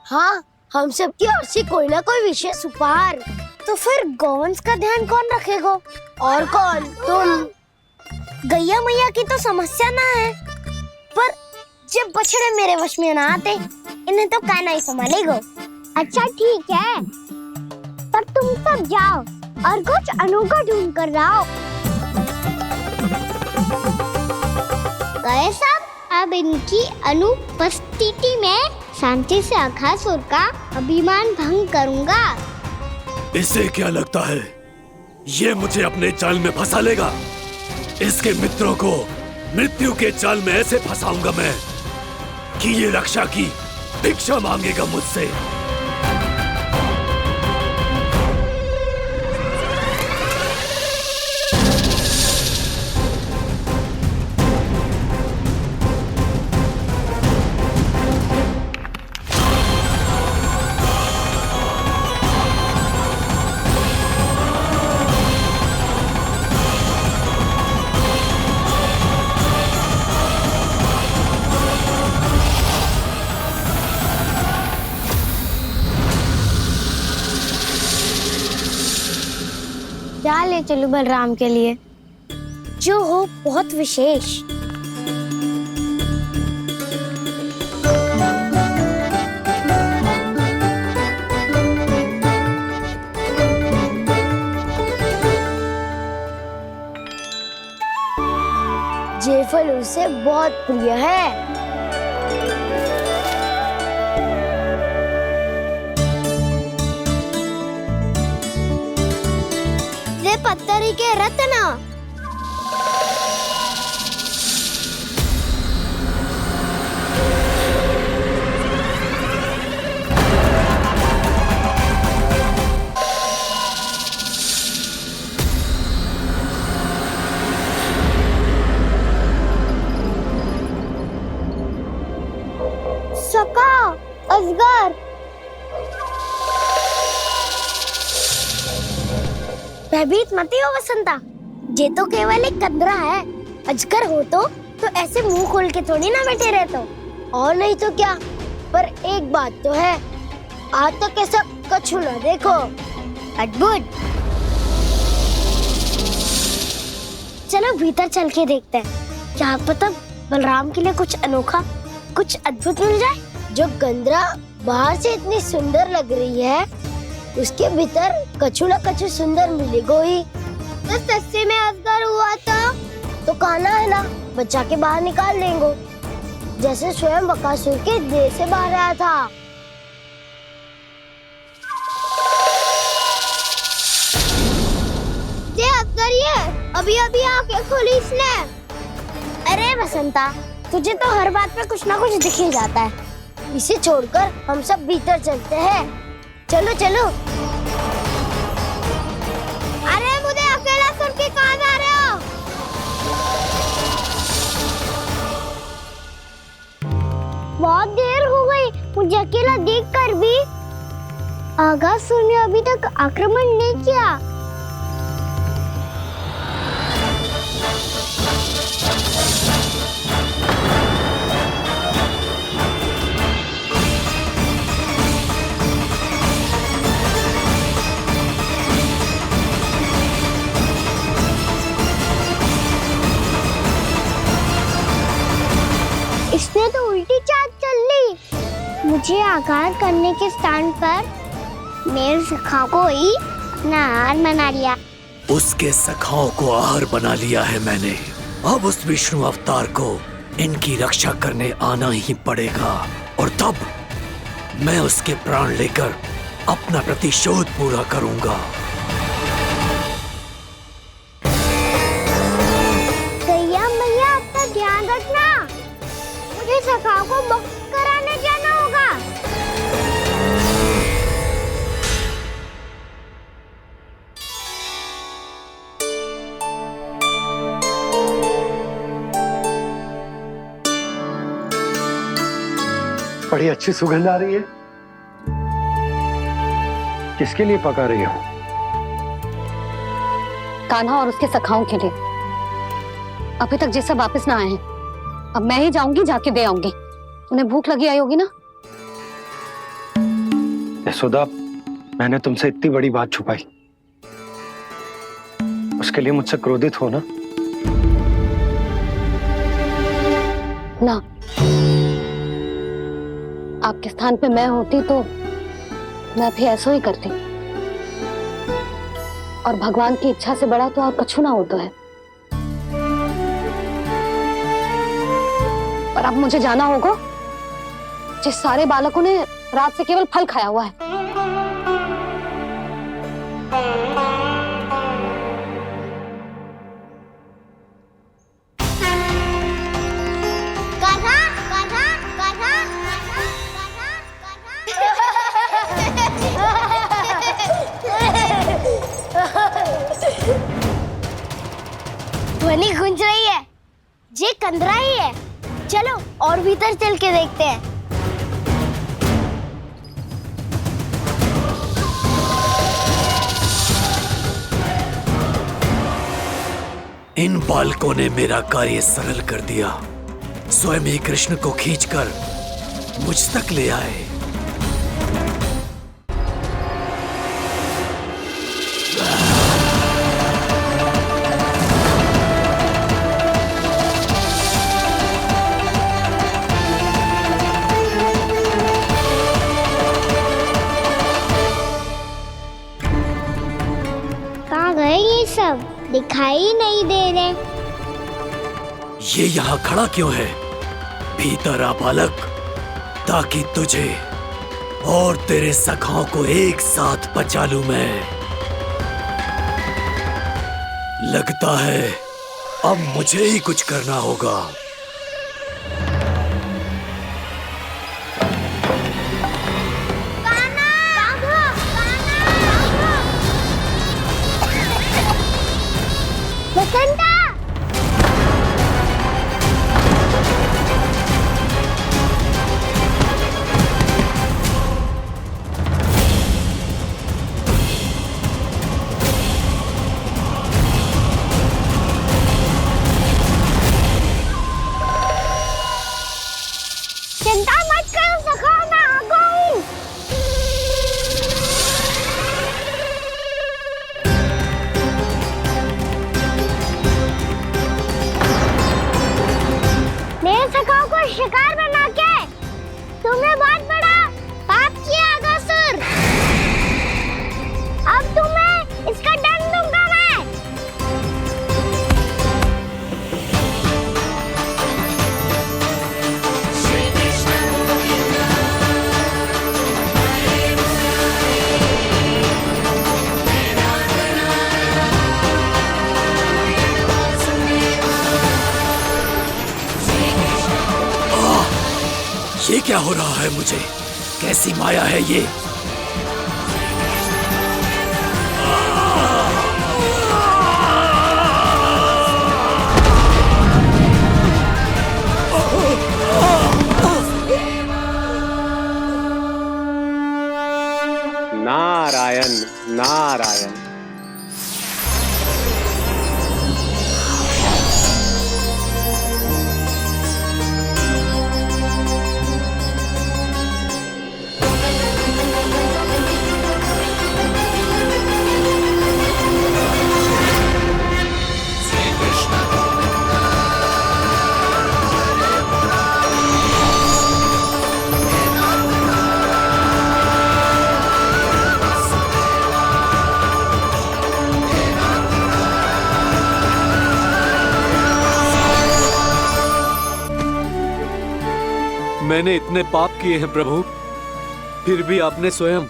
हाँ, हम सबकी ओर से कोई ना कोई विशेष उपहार। तो फिर गौंस का ध्यान कौन रखेगा? और कौन? तुम। गैया मैया की तो समस्या ना है, पर जब बछड़े मेरे वश में ना आते, इन्हें तो कान्हा ही संभालेगा। अच्छा ठीक है, पर तुम सब जाओ और कुछ अनोखा ढूंढ कर लाओ। गए सब? अब इनकी अनुपस्थिति में शांति से अघासुर का अभिमान भंग करूंगा। इसे क्या लगता है ये मुझे अपने जाल में फंसा लेगा? इसके मित्रों को मृत्यु के जाल में ऐसे फंसाऊंगा मैं कि ये रक्षा की भिक्षा मांगेगा मुझसे। क्या ले चलूं बलराम के लिए जो हो बहुत विशेष? ये फल उसे बहुत प्रिय है। ये पत्थरी के रत्न। सका, अजगर। भयभीत मत हो वसंता, ये तो केवल एक कंदरा है। अजगर हो तो ऐसे मुंह खोल के थोड़ी ना बैठे रहते हो। और नहीं तो क्या। पर एक बात तो है, आज तक ऐसा कछु ना देखो। अद्भुत। चलो भीतर चल के देखते हैं, क्या पता बलराम के लिए कुछ अनोखा, कुछ अद्भुत मिल जाए। जो गंदरा बाहर से इतनी सुंदर लग रही है, उसके भीतर कछु न कछु सुंदर मिलेगा ही। तो सस्ते में अजगर हुआ था तो कान्हा है ना, बच्चा के बाहर निकाल देंगे, जैसे स्वयं बकासुर के देह से बाहर आया था। ये अजगर ही है, अभी अभी आंखें खोली इसने। अरे वसंता, तुझे तो हर बात पे कुछ ना कुछ दिख ही जाता है। इसे छोड़कर हम सब भीतर चलते हैं। चलो चलो। अरे मुझे अकेला सुन के कहाँ जा रहे हो? बहुत देर हो गई मुझे अकेला देखकर भी। आगासुर ने अभी तक आक्रमण नहीं किया। इसने तो उल्टी चाल चल ली। मुझे आघात करने के स्थान पर मेरे सखा को ही अपना आहार बना लिया। उसके सखाओं को आहार बना लिया है मैंने। अब उस विष्णु अवतार को इनकी रक्षा करने आना ही पड़ेगा, और तब मैं उसके प्राण लेकर अपना प्रतिशोध पूरा करूंगा। गैया मैया, अपना ध्यान रखना। मुझे सखा को मुक्त कराने जाना होगा। बड़ी अच्छी सुगंध आ रही है। किसके लिए पका रही हो? कान्हा और उसके सखाओं के लिए। अभी तक जैसे वापस ना आए हैं, अब मैं ही जाऊंगी, जाके दे आऊंगी। उन्हें भूख लगी आई होगी ना। यशोदा, मैंने तुमसे इतनी बड़ी बात छुपाई, उसके लिए मुझसे क्रोधित हो ना? ना, आपके स्थान पे मैं होती तो मैं भी ऐसा ही करती। और भगवान की इच्छा से बड़ा तो और कछु ना होता है। पर अब मुझे जाना होगा। जिस सारे बालकों ने रात से केवल फल खाया हुआ है। कान्हा, कान्हा, कान्हा, ध्वनि गूंज रही है। ये कंदरा ही है। चलो और भीतर चल के देखते हैं। इन बालकों ने मेरा कार्य सरल कर दिया। स्वयं ही कृष्ण को खींचकर मुझ तक ले आए। कहाँ गए ये सब? दिखाई नहीं दे रहे। ये यहाँ खड़ा क्यों है? भीतर आ बालक, ताकि तुझे और तेरे सखाओं को एक साथ बचा लूं मैं। लगता है अब मुझे ही कुछ करना होगा। बसंता! चिंता मत करो सखा, मैं आ गई। मेरे सखाओं को शिकार बना के तुमने बहुत बड़ा पाप किया अगासुर। अब तुम्हें इसका दंड दूंगा मैं। ये क्या हो रहा है मुझे? कैसी माया है ये? नारायण नारायण। मैंने इतने पाप किए हैं प्रभु, फिर भी आपने स्वयं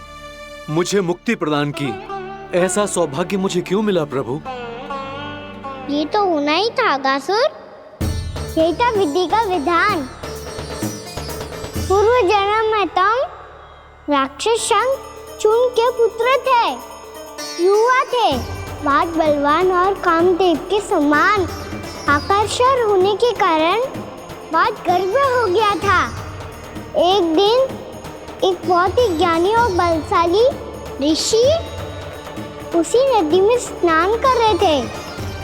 मुझे मुक्ति प्रदान की। ऐसा सौभाग्य मुझे क्यों मिला प्रभु? ये तो होना ही था अगासुर। यही था विधि का विधान। पूर्व जन्म में तुम राक्षस शंखचूड़ के पुत्र थे, युवा थे, बहुत बलवान और कामदेव के समान आकर्षण होने के कारण बहुत गर्व हो गया था। एक दिन एक बहुत ही ज्ञानी और बलशाली ऋषि उसी नदी में स्नान कर रहे थे,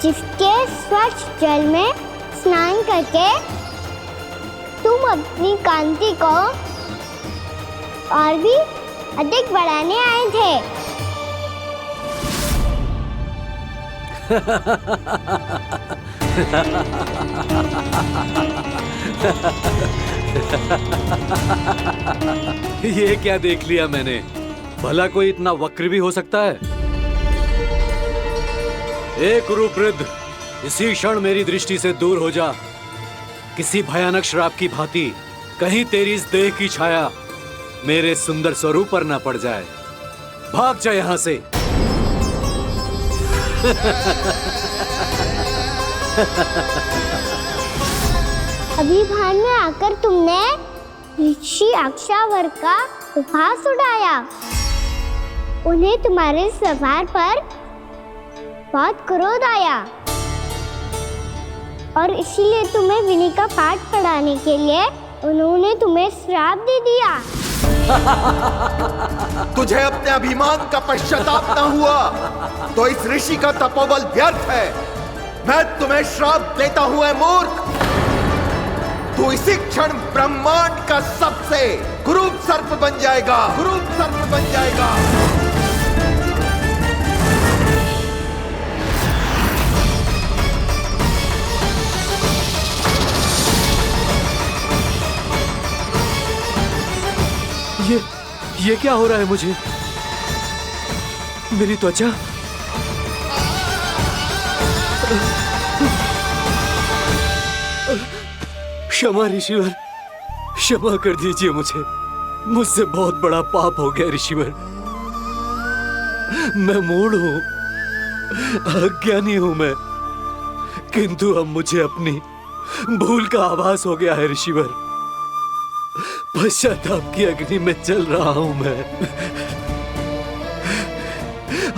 जिसके स्वच्छ जल में स्नान करके तुम अपनी कांति को और भी अधिक बढ़ाने आए थे। ये क्या देख लिया मैंने? भला कोई इतना वक्र भी हो सकता है? ए कुरुवृद्ध, इसी क्षण मेरी दृष्टि से दूर हो जा। किसी भयानक श्राप की भांति कहीं तेरी इस देह की छाया मेरे सुंदर स्वरूप पर न पड़ जाए। भाग जा यहाँ से। अभी भान में आकर तुमने ऋषि अक्षावर का उपहास उड़ाया। उन्हें तुम्हारे स्वभाव पर बहुत क्रोध आया और इसीलिए तुम्हें विनय का पाठ पढ़ाने के लिए उन्होंने तुम्हें श्राप दे दिया। तुझे अपने अभिमान का पश्चाताप न हुआ तो इस ऋषि का तपोबल व्यर्थ है। मैं तुम्हें श्राप देता हूं ऐ मूर्ख। तू इसी क्षण ब्रह्मांड का सबसे क्रूर सर्प बन जाएगा, क्रूर सर्प बन जाएगा। ये क्या हो रहा है मुझे? मेरी त्वचा क्षमा ऋषिवर, क्षमा कर दीजिए मुझे। मुझसे बहुत बड़ा पाप हो गया ऋषिवर। मैं मूढ़ हूं, अज्ञानी हूं मैं, किंतु अब मुझे अपनी भूल का आभास हो गया है ऋषिवर। पश्चाताप की अग्नि में जल रहा हूं मैं।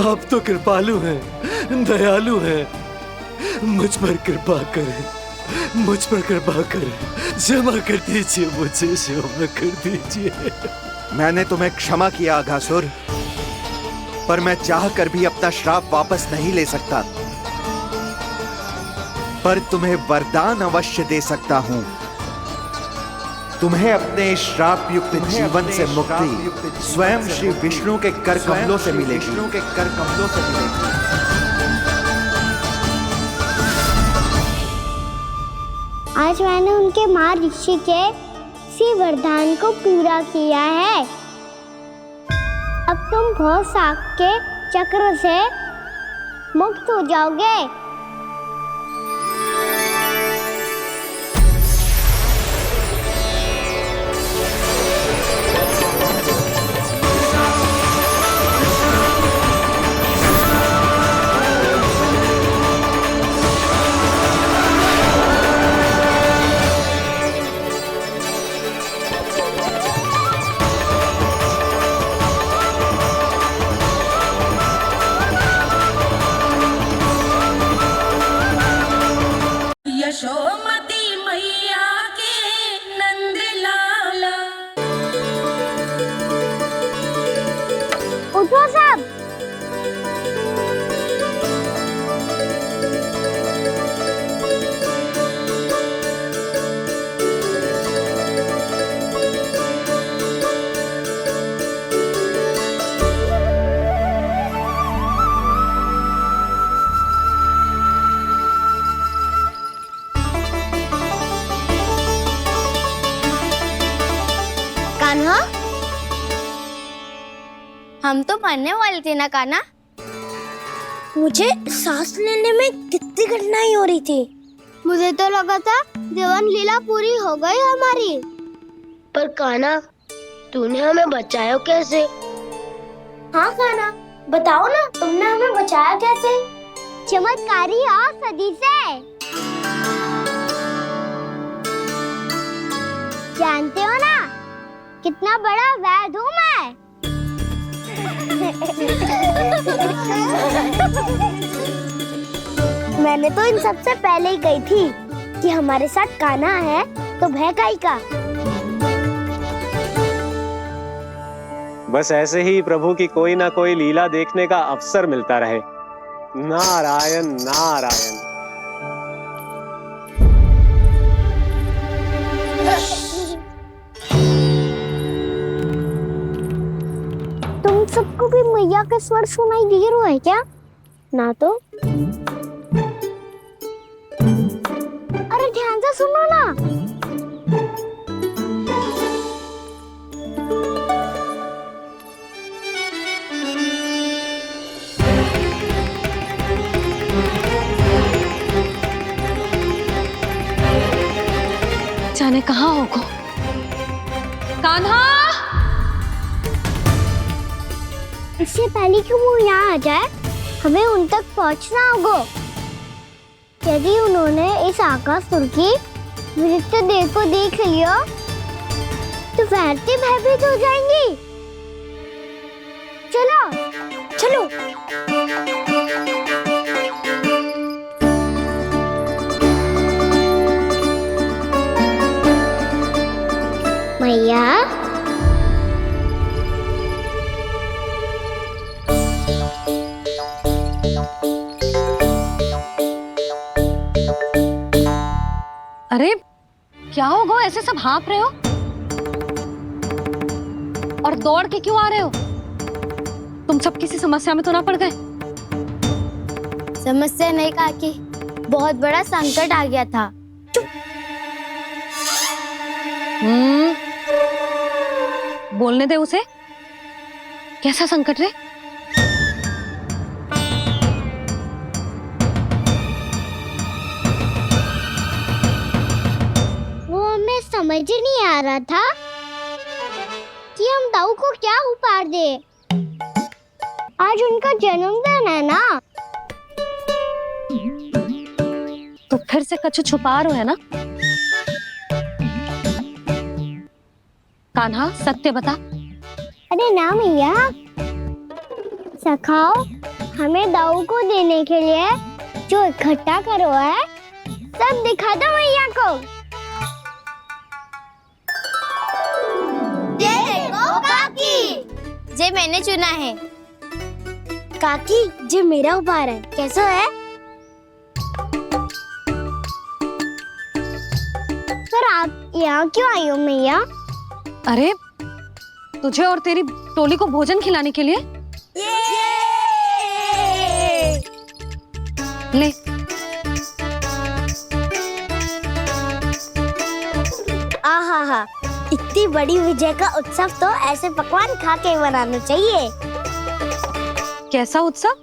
आप तो कृपालु हैं, दयालु हैं, मुझ पर कृपा करें, मुझ पर कृपा करें, क्षमा कर दीजिए मुझे, क्षमा कर दीजिए। मैंने तुम्हें क्षमा किया अघासुर, पर मैं चाहकर भी अपना श्राप वापस नहीं ले सकता। पर तुम्हें वरदान अवश्य दे सकता हूं। तुम्हें अपने श्राप युक्त जीवन से मुक्ति स्वयं श्री विष्णु के कर कमलों से मिलेगी। आज मैंने उनके माँ ऋषि के इसी वरदान को पूरा किया है। अब तुम भव साग के चक्र से मुक्त हो जाओगे। यशोमती मैया के नंद लाला। उठो सब। कान्हा, हम तो मरने वाले थे ना कान्हा? मुझे सांस लेने में कितनी कठिनाई हो रही थी। मुझे तो लगा था जीवन लीला पूरी हो गई हमारी। पर कान्हा, तूने हमें बचाया कैसे? हाँ कान्हा, बताओ ना, तुमने हमें बचाया कैसे? चमत्कारी और सदी से। जानते हो ना कितना बड़ा वैद हूँ मैं। मैंने तो इन सबसे पहले ही कही थी कि हमारे साथ कान्हा है तो भय काई का। बस ऐसे ही प्रभु की कोई ना कोई लीला देखने का अवसर मिलता रहे। नारायण नारायण। तुम सबको भी मैया के स्वर सुनाई दे रहे हैं क्या? ना तो। अरे ध्यान से सुनो ना। जाने कहाँ होगा कान्हा। इससे पहले कि वो यहाँ आ जाए, हमें उन तक पहुँचना होगा। यदि उन्होंने इस आकासुर की नृत्य देह को देख लिया तो वैरती भयभीत हो जाएंगी। चलो चलो। मैया, अरे क्या होगा, ऐसे सब हाँफ रहे हो और दौड़ के क्यों आ रहे हो? तुम सब किसी समस्या में तो ना पड़ गए? समस्या नहीं काकी, बहुत बड़ा संकट आ गया था। बोलने दे उसे। कैसा संकट रे? वो समझ ही नहीं आ रहा था कि हम दाऊ को क्या उपहार दे। आज उनका जन्मदिन है ना। तो फिर से कछु छुपा रहे है ना? कान्हा सत्य बता। अरे ना मैया, सखाओ हमें दाऊ को देने के लिए जो इकट्ठा करो है सब दिखा दो मैया को। ये देखो काकी, जे मैंने चुना है। काकी जे मेरा उपहार है, कैसा है? पर आप यहाँ क्यों आई हो मैया? अरे तुझे और तेरी टोली को भोजन खिलाने के लिए। ले आहा, इतनी बड़ी विजय का उत्सव तो ऐसे पकवान खा के मनाना चाहिए। कैसा उत्सव?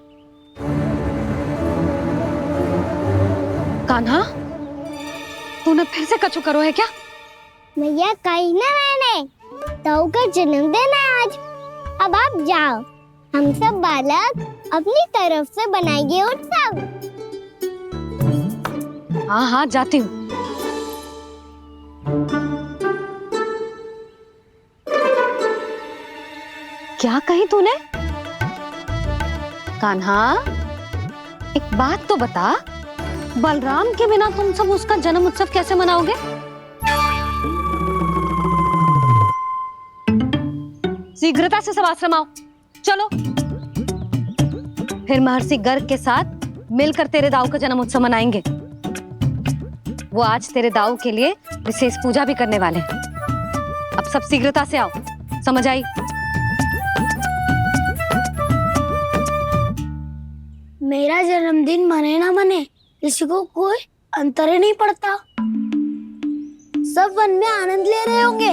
कान्हा तूने फिर से कछु करो है क्या? मैया कही ना मैंने, दाऊ का जन्मदिन है आज। अब आप जाओ, हम सब बालक अपनी तरफ से बनाएंगे उत्सव। हाँ हाँ जाती हूँ। क्या कही तूने? कान्हा एक बात तो बता, बलराम के बिना तुम सब उसका जन्म उत्सव कैसे मनाओगे? शीघ्रता से सब आश्रम आओ, चलो। फिर महर्षि गर्ग के साथ मिलकर तेरे दाऊ का जन्म उत्सव मनाएंगे। वो आज तेरे दाऊ के लिए विशेष पूजा भी करने वाले हैं। अब सब शीघ्रता से आओ, समझ आई? मेरा जन्मदिन मने ना मने, किसी को कोई अंतर ही नहीं पड़ता। सब वन में आनंद ले रहे होंगे।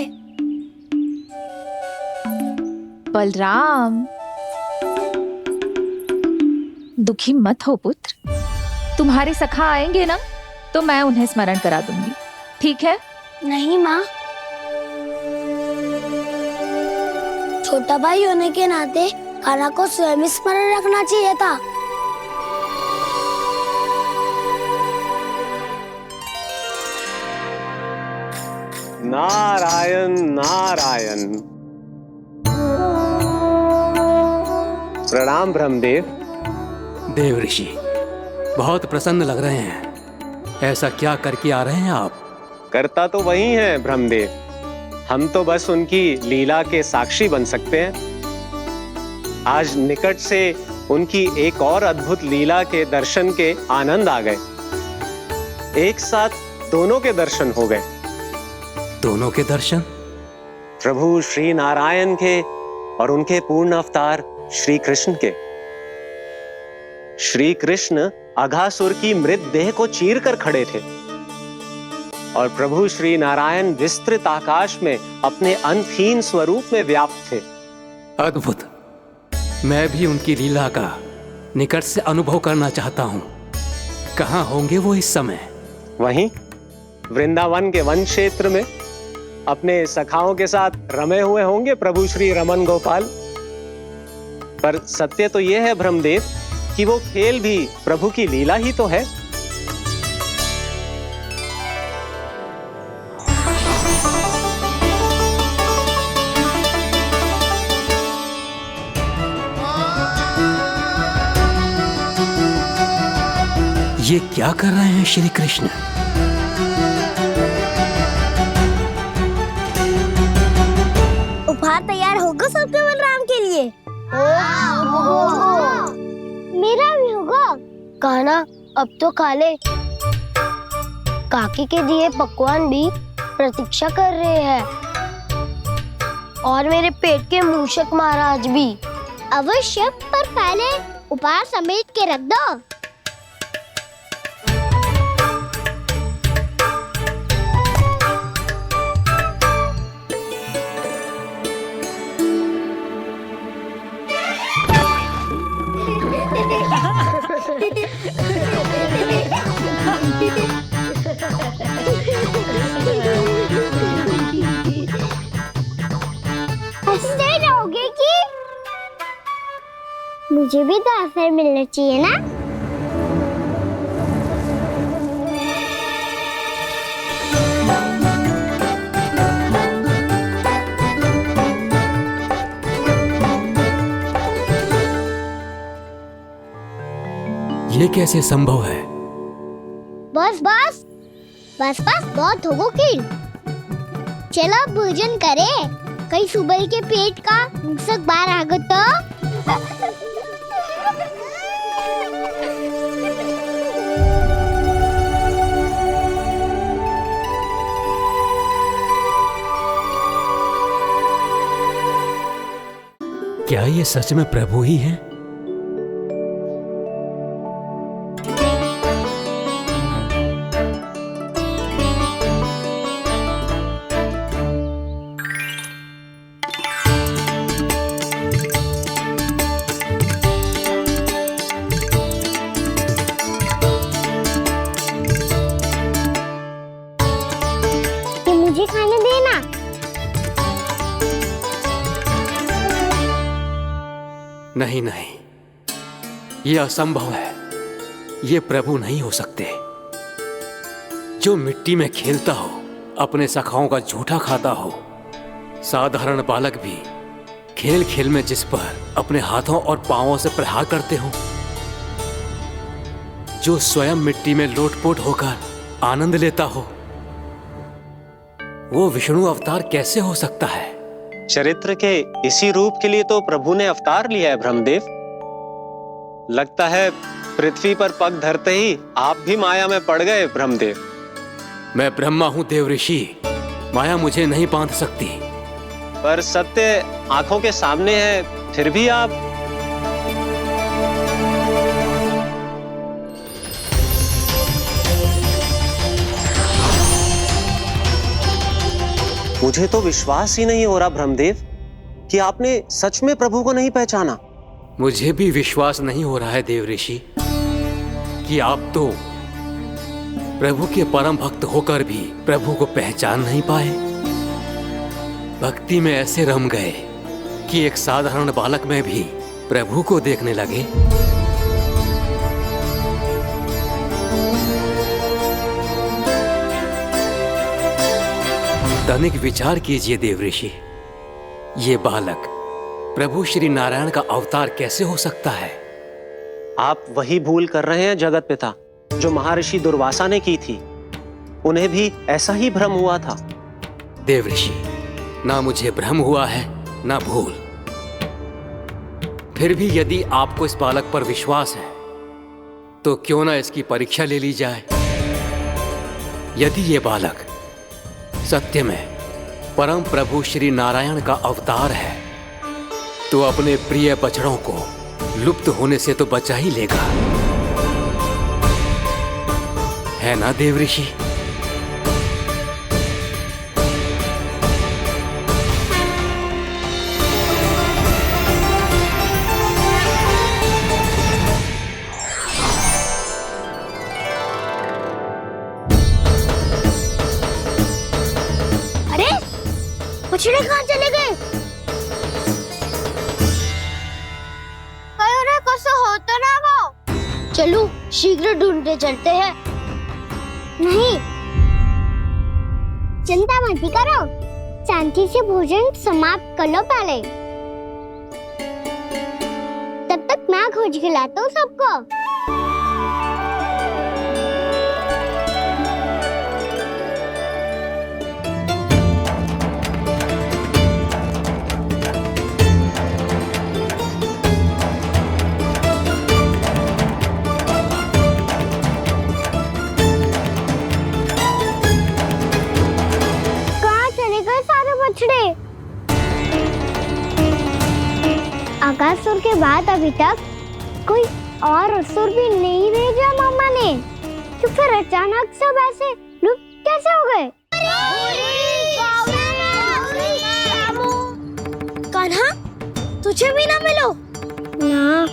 बलराम, दुखी मत हो पुत्र। तुम्हारे सखा आएंगे ना तो मैं उन्हें स्मरण करा दूंगी, ठीक है? नहीं माँ, छोटा भाई होने के नाते कान्हा को स्वयं स्मरण रखना चाहिए था। नारायण नारायण। प्रणाम ब्रह्मदेव। देव ऋषि बहुत प्रसन्न लग रहे हैं। ऐसा क्या करके आ रहे हैं आप? करता तो वही है ब्रह्मदेव, हम तो बस उनकी लीला के साक्षी बन सकते हैं। आज निकट से उनकी एक और अद्भुत लीला के दर्शन के आनंद आ गए। एक साथ दोनों के दर्शन हो गए। दोनों के दर्शन? प्रभु श्री नारायण के और उनके पूर्ण अवतार श्री कृष्ण के। श्री कृष्ण अघासुर की मृत देह को चीर कर खड़े थे और प्रभु श्री नारायण विस्तृत आकाश में अपने अंतहीन स्वरूप में व्याप्त थे। अद्भुत। मैं भी उनकी लीला का निकट से अनुभव करना चाहता हूँ। कहाँ होंगे वो इस समय? वहीं वृंदावन के वन क्षेत्र में अपने सखाओं के साथ रमे हुए होंगे प्रभु श्री रमन गोपाल। पर सत्य तो यह है ब्रह्मदेव कि वो खेल भी प्रभु की लीला ही तो है। ये क्या कर रहे हैं श्री कृष्ण? उपहार तैयार होगा सबके बलराम के लिए? मेरा भी होगा। कहना अब तो खा ले। काकी के दिए पकवान भी प्रतीक्षा कर रहे हैं और मेरे पेट के मूषक महाराज भी। अवश्य, पर पहले उपहार समेट के रख दो। मुझे भी तो अवसर मिलना चाहिए ना। ये कैसे संभव है? बस बस बस बस बहुत हो गई। चलो अब भोजन करे, कहीं सुबह के पेट का मुसक बाहर आ गया तो। क्या ये सच में प्रभु ही हैं? मुझे खाने देना। नहीं नहीं, ये असंभव है। ये प्रभु नहीं हो सकते। जो मिट्टी में खेलता हो, अपने सखाओं का झूठा खाता हो, साधारण बालक भी खेल खेल में जिस पर अपने हाथों और पांवों से प्रहार करते हो, जो स्वयं मिट्टी में लोटपोट होकर आनंद लेता हो, वो विष्णु अवतार कैसे हो सकता है? चरित्र के इसी रूप के लिए तो प्रभु ने अवतार लिया है ब्रह्मदेव। लगता है पृथ्वी पर पग धरते ही आप भी माया में पड़ गए ब्रह्मदेव। मैं ब्रह्मा हूं देव ऋषि, माया मुझे नहीं बांध सकती। पर सत्य आंखों के सामने है, फिर भी आप। मुझे तो विश्वास ही नहीं हो रहा ब्रह्मदेव कि आपने सच में प्रभु को नहीं पहचाना। मुझे भी विश्वास नहीं हो रहा है देव ऋषि कि आप तो प्रभु के परम भक्त होकर भी प्रभु को पहचान नहीं पाए। भक्ति में ऐसे रम गए कि एक साधारण बालक में भी प्रभु को देखने लगे। तनिक विचार कीजिए देव ऋषि, ये बालक प्रभु श्री नारायण का अवतार कैसे हो सकता है? आप वही भूल कर रहे हैं जगत पिता जो महर्षि दुर्वासा ने की थी। उन्हें भी ऐसा ही भ्रम हुआ था। देव ऋषि, ना मुझे भ्रम हुआ है ना भूल। फिर भी यदि आपको इस बालक पर विश्वास है तो क्यों ना इसकी परीक्षा ले ली जाए। यदि ये बालक सत्य में परम प्रभु श्री नारायण का अवतार है तो अपने प्रिय बछड़ों को लुप्त होने से तो बचा ही लेगा, है ना देव ऋषि? बछड़े कहाँ चले गए? हो तो ना वो। चलो शीघ्र ढूंढते चलते हैं। नहीं, चिंता मत करो, शांति से भोजन समाप्त कर लो पहले। तब तक मैं खोज के लाता हूँ सबको। आकासुर के बाद अभी तक कोई और असुर भी नहीं भेजा मामा ने, तो फिर अचानक सब ऐसे लुप्त कैसे हो गए? कान्हा, तुझे भी ना मिलो ना।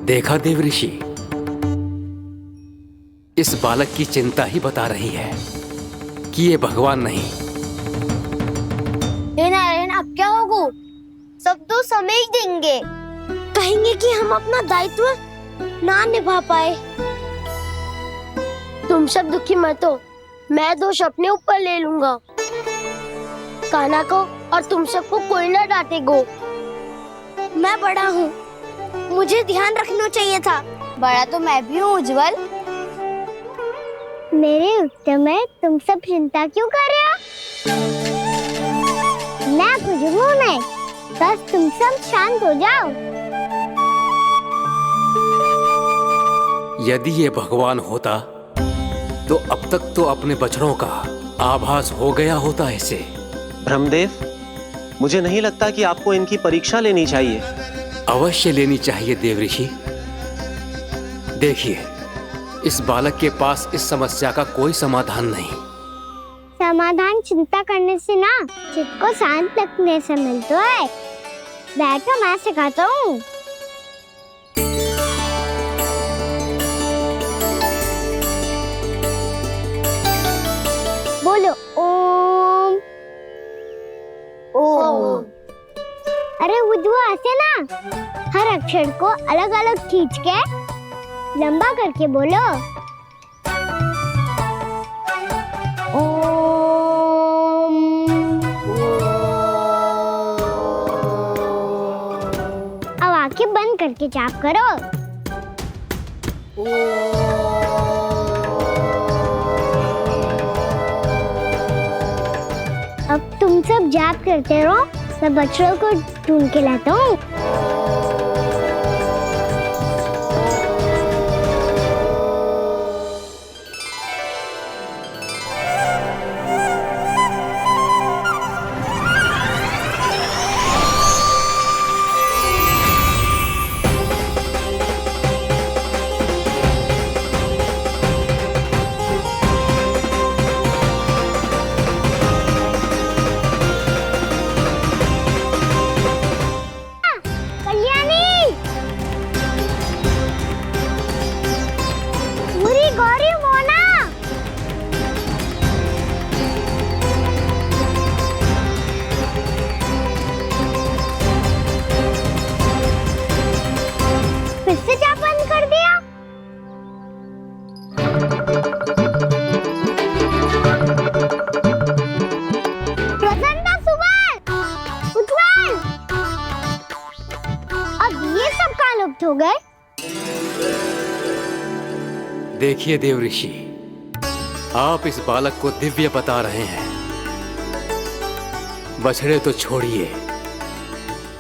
देखा देव ऋषि, इस बालक की चिंता ही बता रही है कि ये भगवान नहीं। नारायण, अब क्या होगा? सब तो देंगे। कहेंगे कि हम अपना दायित्व ना निभा पाए। तुम सब दुखी मत हो, मैं दोष अपने ऊपर ले लूंगा। कान्हा को और तुम सबको कोई ना डांटेगो। मैं बड़ा हूँ, मुझे ध्यान रखना चाहिए था। बड़ा तो मैं भी हूँ उज्जवल। मेरे उत्तर में तुम सब चिंता क्यों कर रहे हो? मैं कुछ हूँ नहीं, बस तुम सब शांत हो जाओ। यदि ये भगवान होता तो अब तक तो अपने बछड़ों का आभास हो गया होता इसे। ब्रह्मदेव, मुझे नहीं लगता कि आपको इनकी परीक्षा लेनी चाहिए। अवश्य लेनी चाहिए देवऋषि। देखिए, इस बालक के पास इस समस्या का कोई समाधान नहीं। समाधान चिंता करने से ना, चित्त को शांत रखने से मिलता है। बैठो, मैं सिखाता हूँ। बोलो ओम। ओम। अरे उज्जवा, ऐसे ना हर अक्षर को अलग अलग खींच के लंबा करके बोलो। ओम। अब आंखें बंद करके जाप करो। अब तुम सब जाप करते रहो, मैं बच्चों को ढूंढ के लाता हूँ। हो गए। देखिए देवऋषि, आप इस बालक को दिव्य बता रहे हैं। बछड़े तो छोड़िए,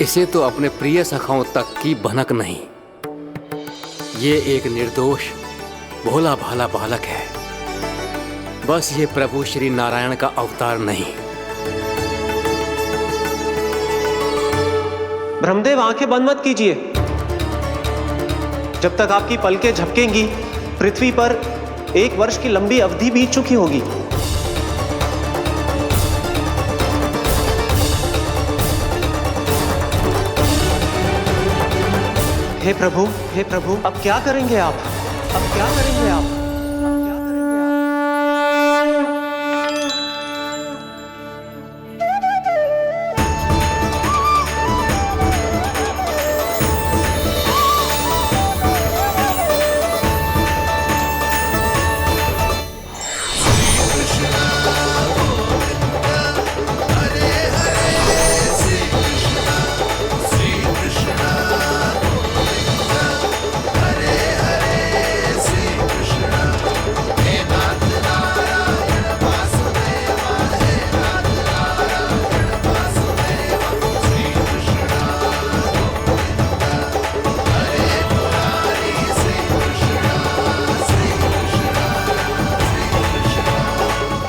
इसे तो अपने प्रिय सखाओं तक की भनक नहीं। ये एक निर्दोष भोला भाला बालक है। बस ये प्रभु श्री नारायण का अवतार नहीं। ब्रह्मदेव, आंखें बंद मत कीजिए। जब तक आपकी पलकें झपकेंगी, पृथ्वी पर 1 वर्ष की लंबी अवधि बीत चुकी होगी। हे प्रभु, अब क्या करेंगे आप? अब क्या करेंगे आप?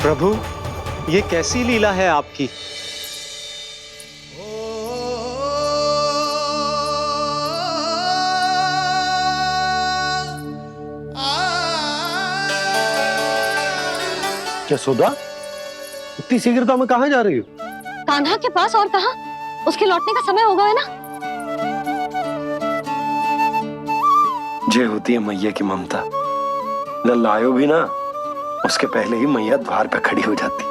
प्रभु, ये कैसी लीला है आपकी? यशोदा, इतनी शीघ्रता में कहाँ जा रही हो? कान्हा के पास, और कहाँ? उसके लौटने का समय हो गया है ना। जे होती है मैया की ममता, न लायो भी ना, उसके पहले ही मैया द्वार पे खड़ी हो जाती।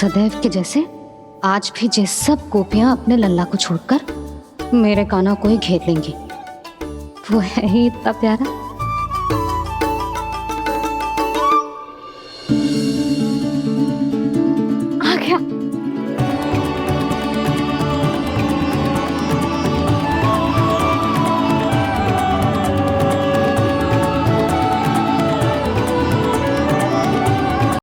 सदैव के जैसे आज भी ये सब गोपियां अपने लल्ला को छोड़कर मेरे कान्हा को ही घेर लेंगी। वो है ही इतना प्यारा।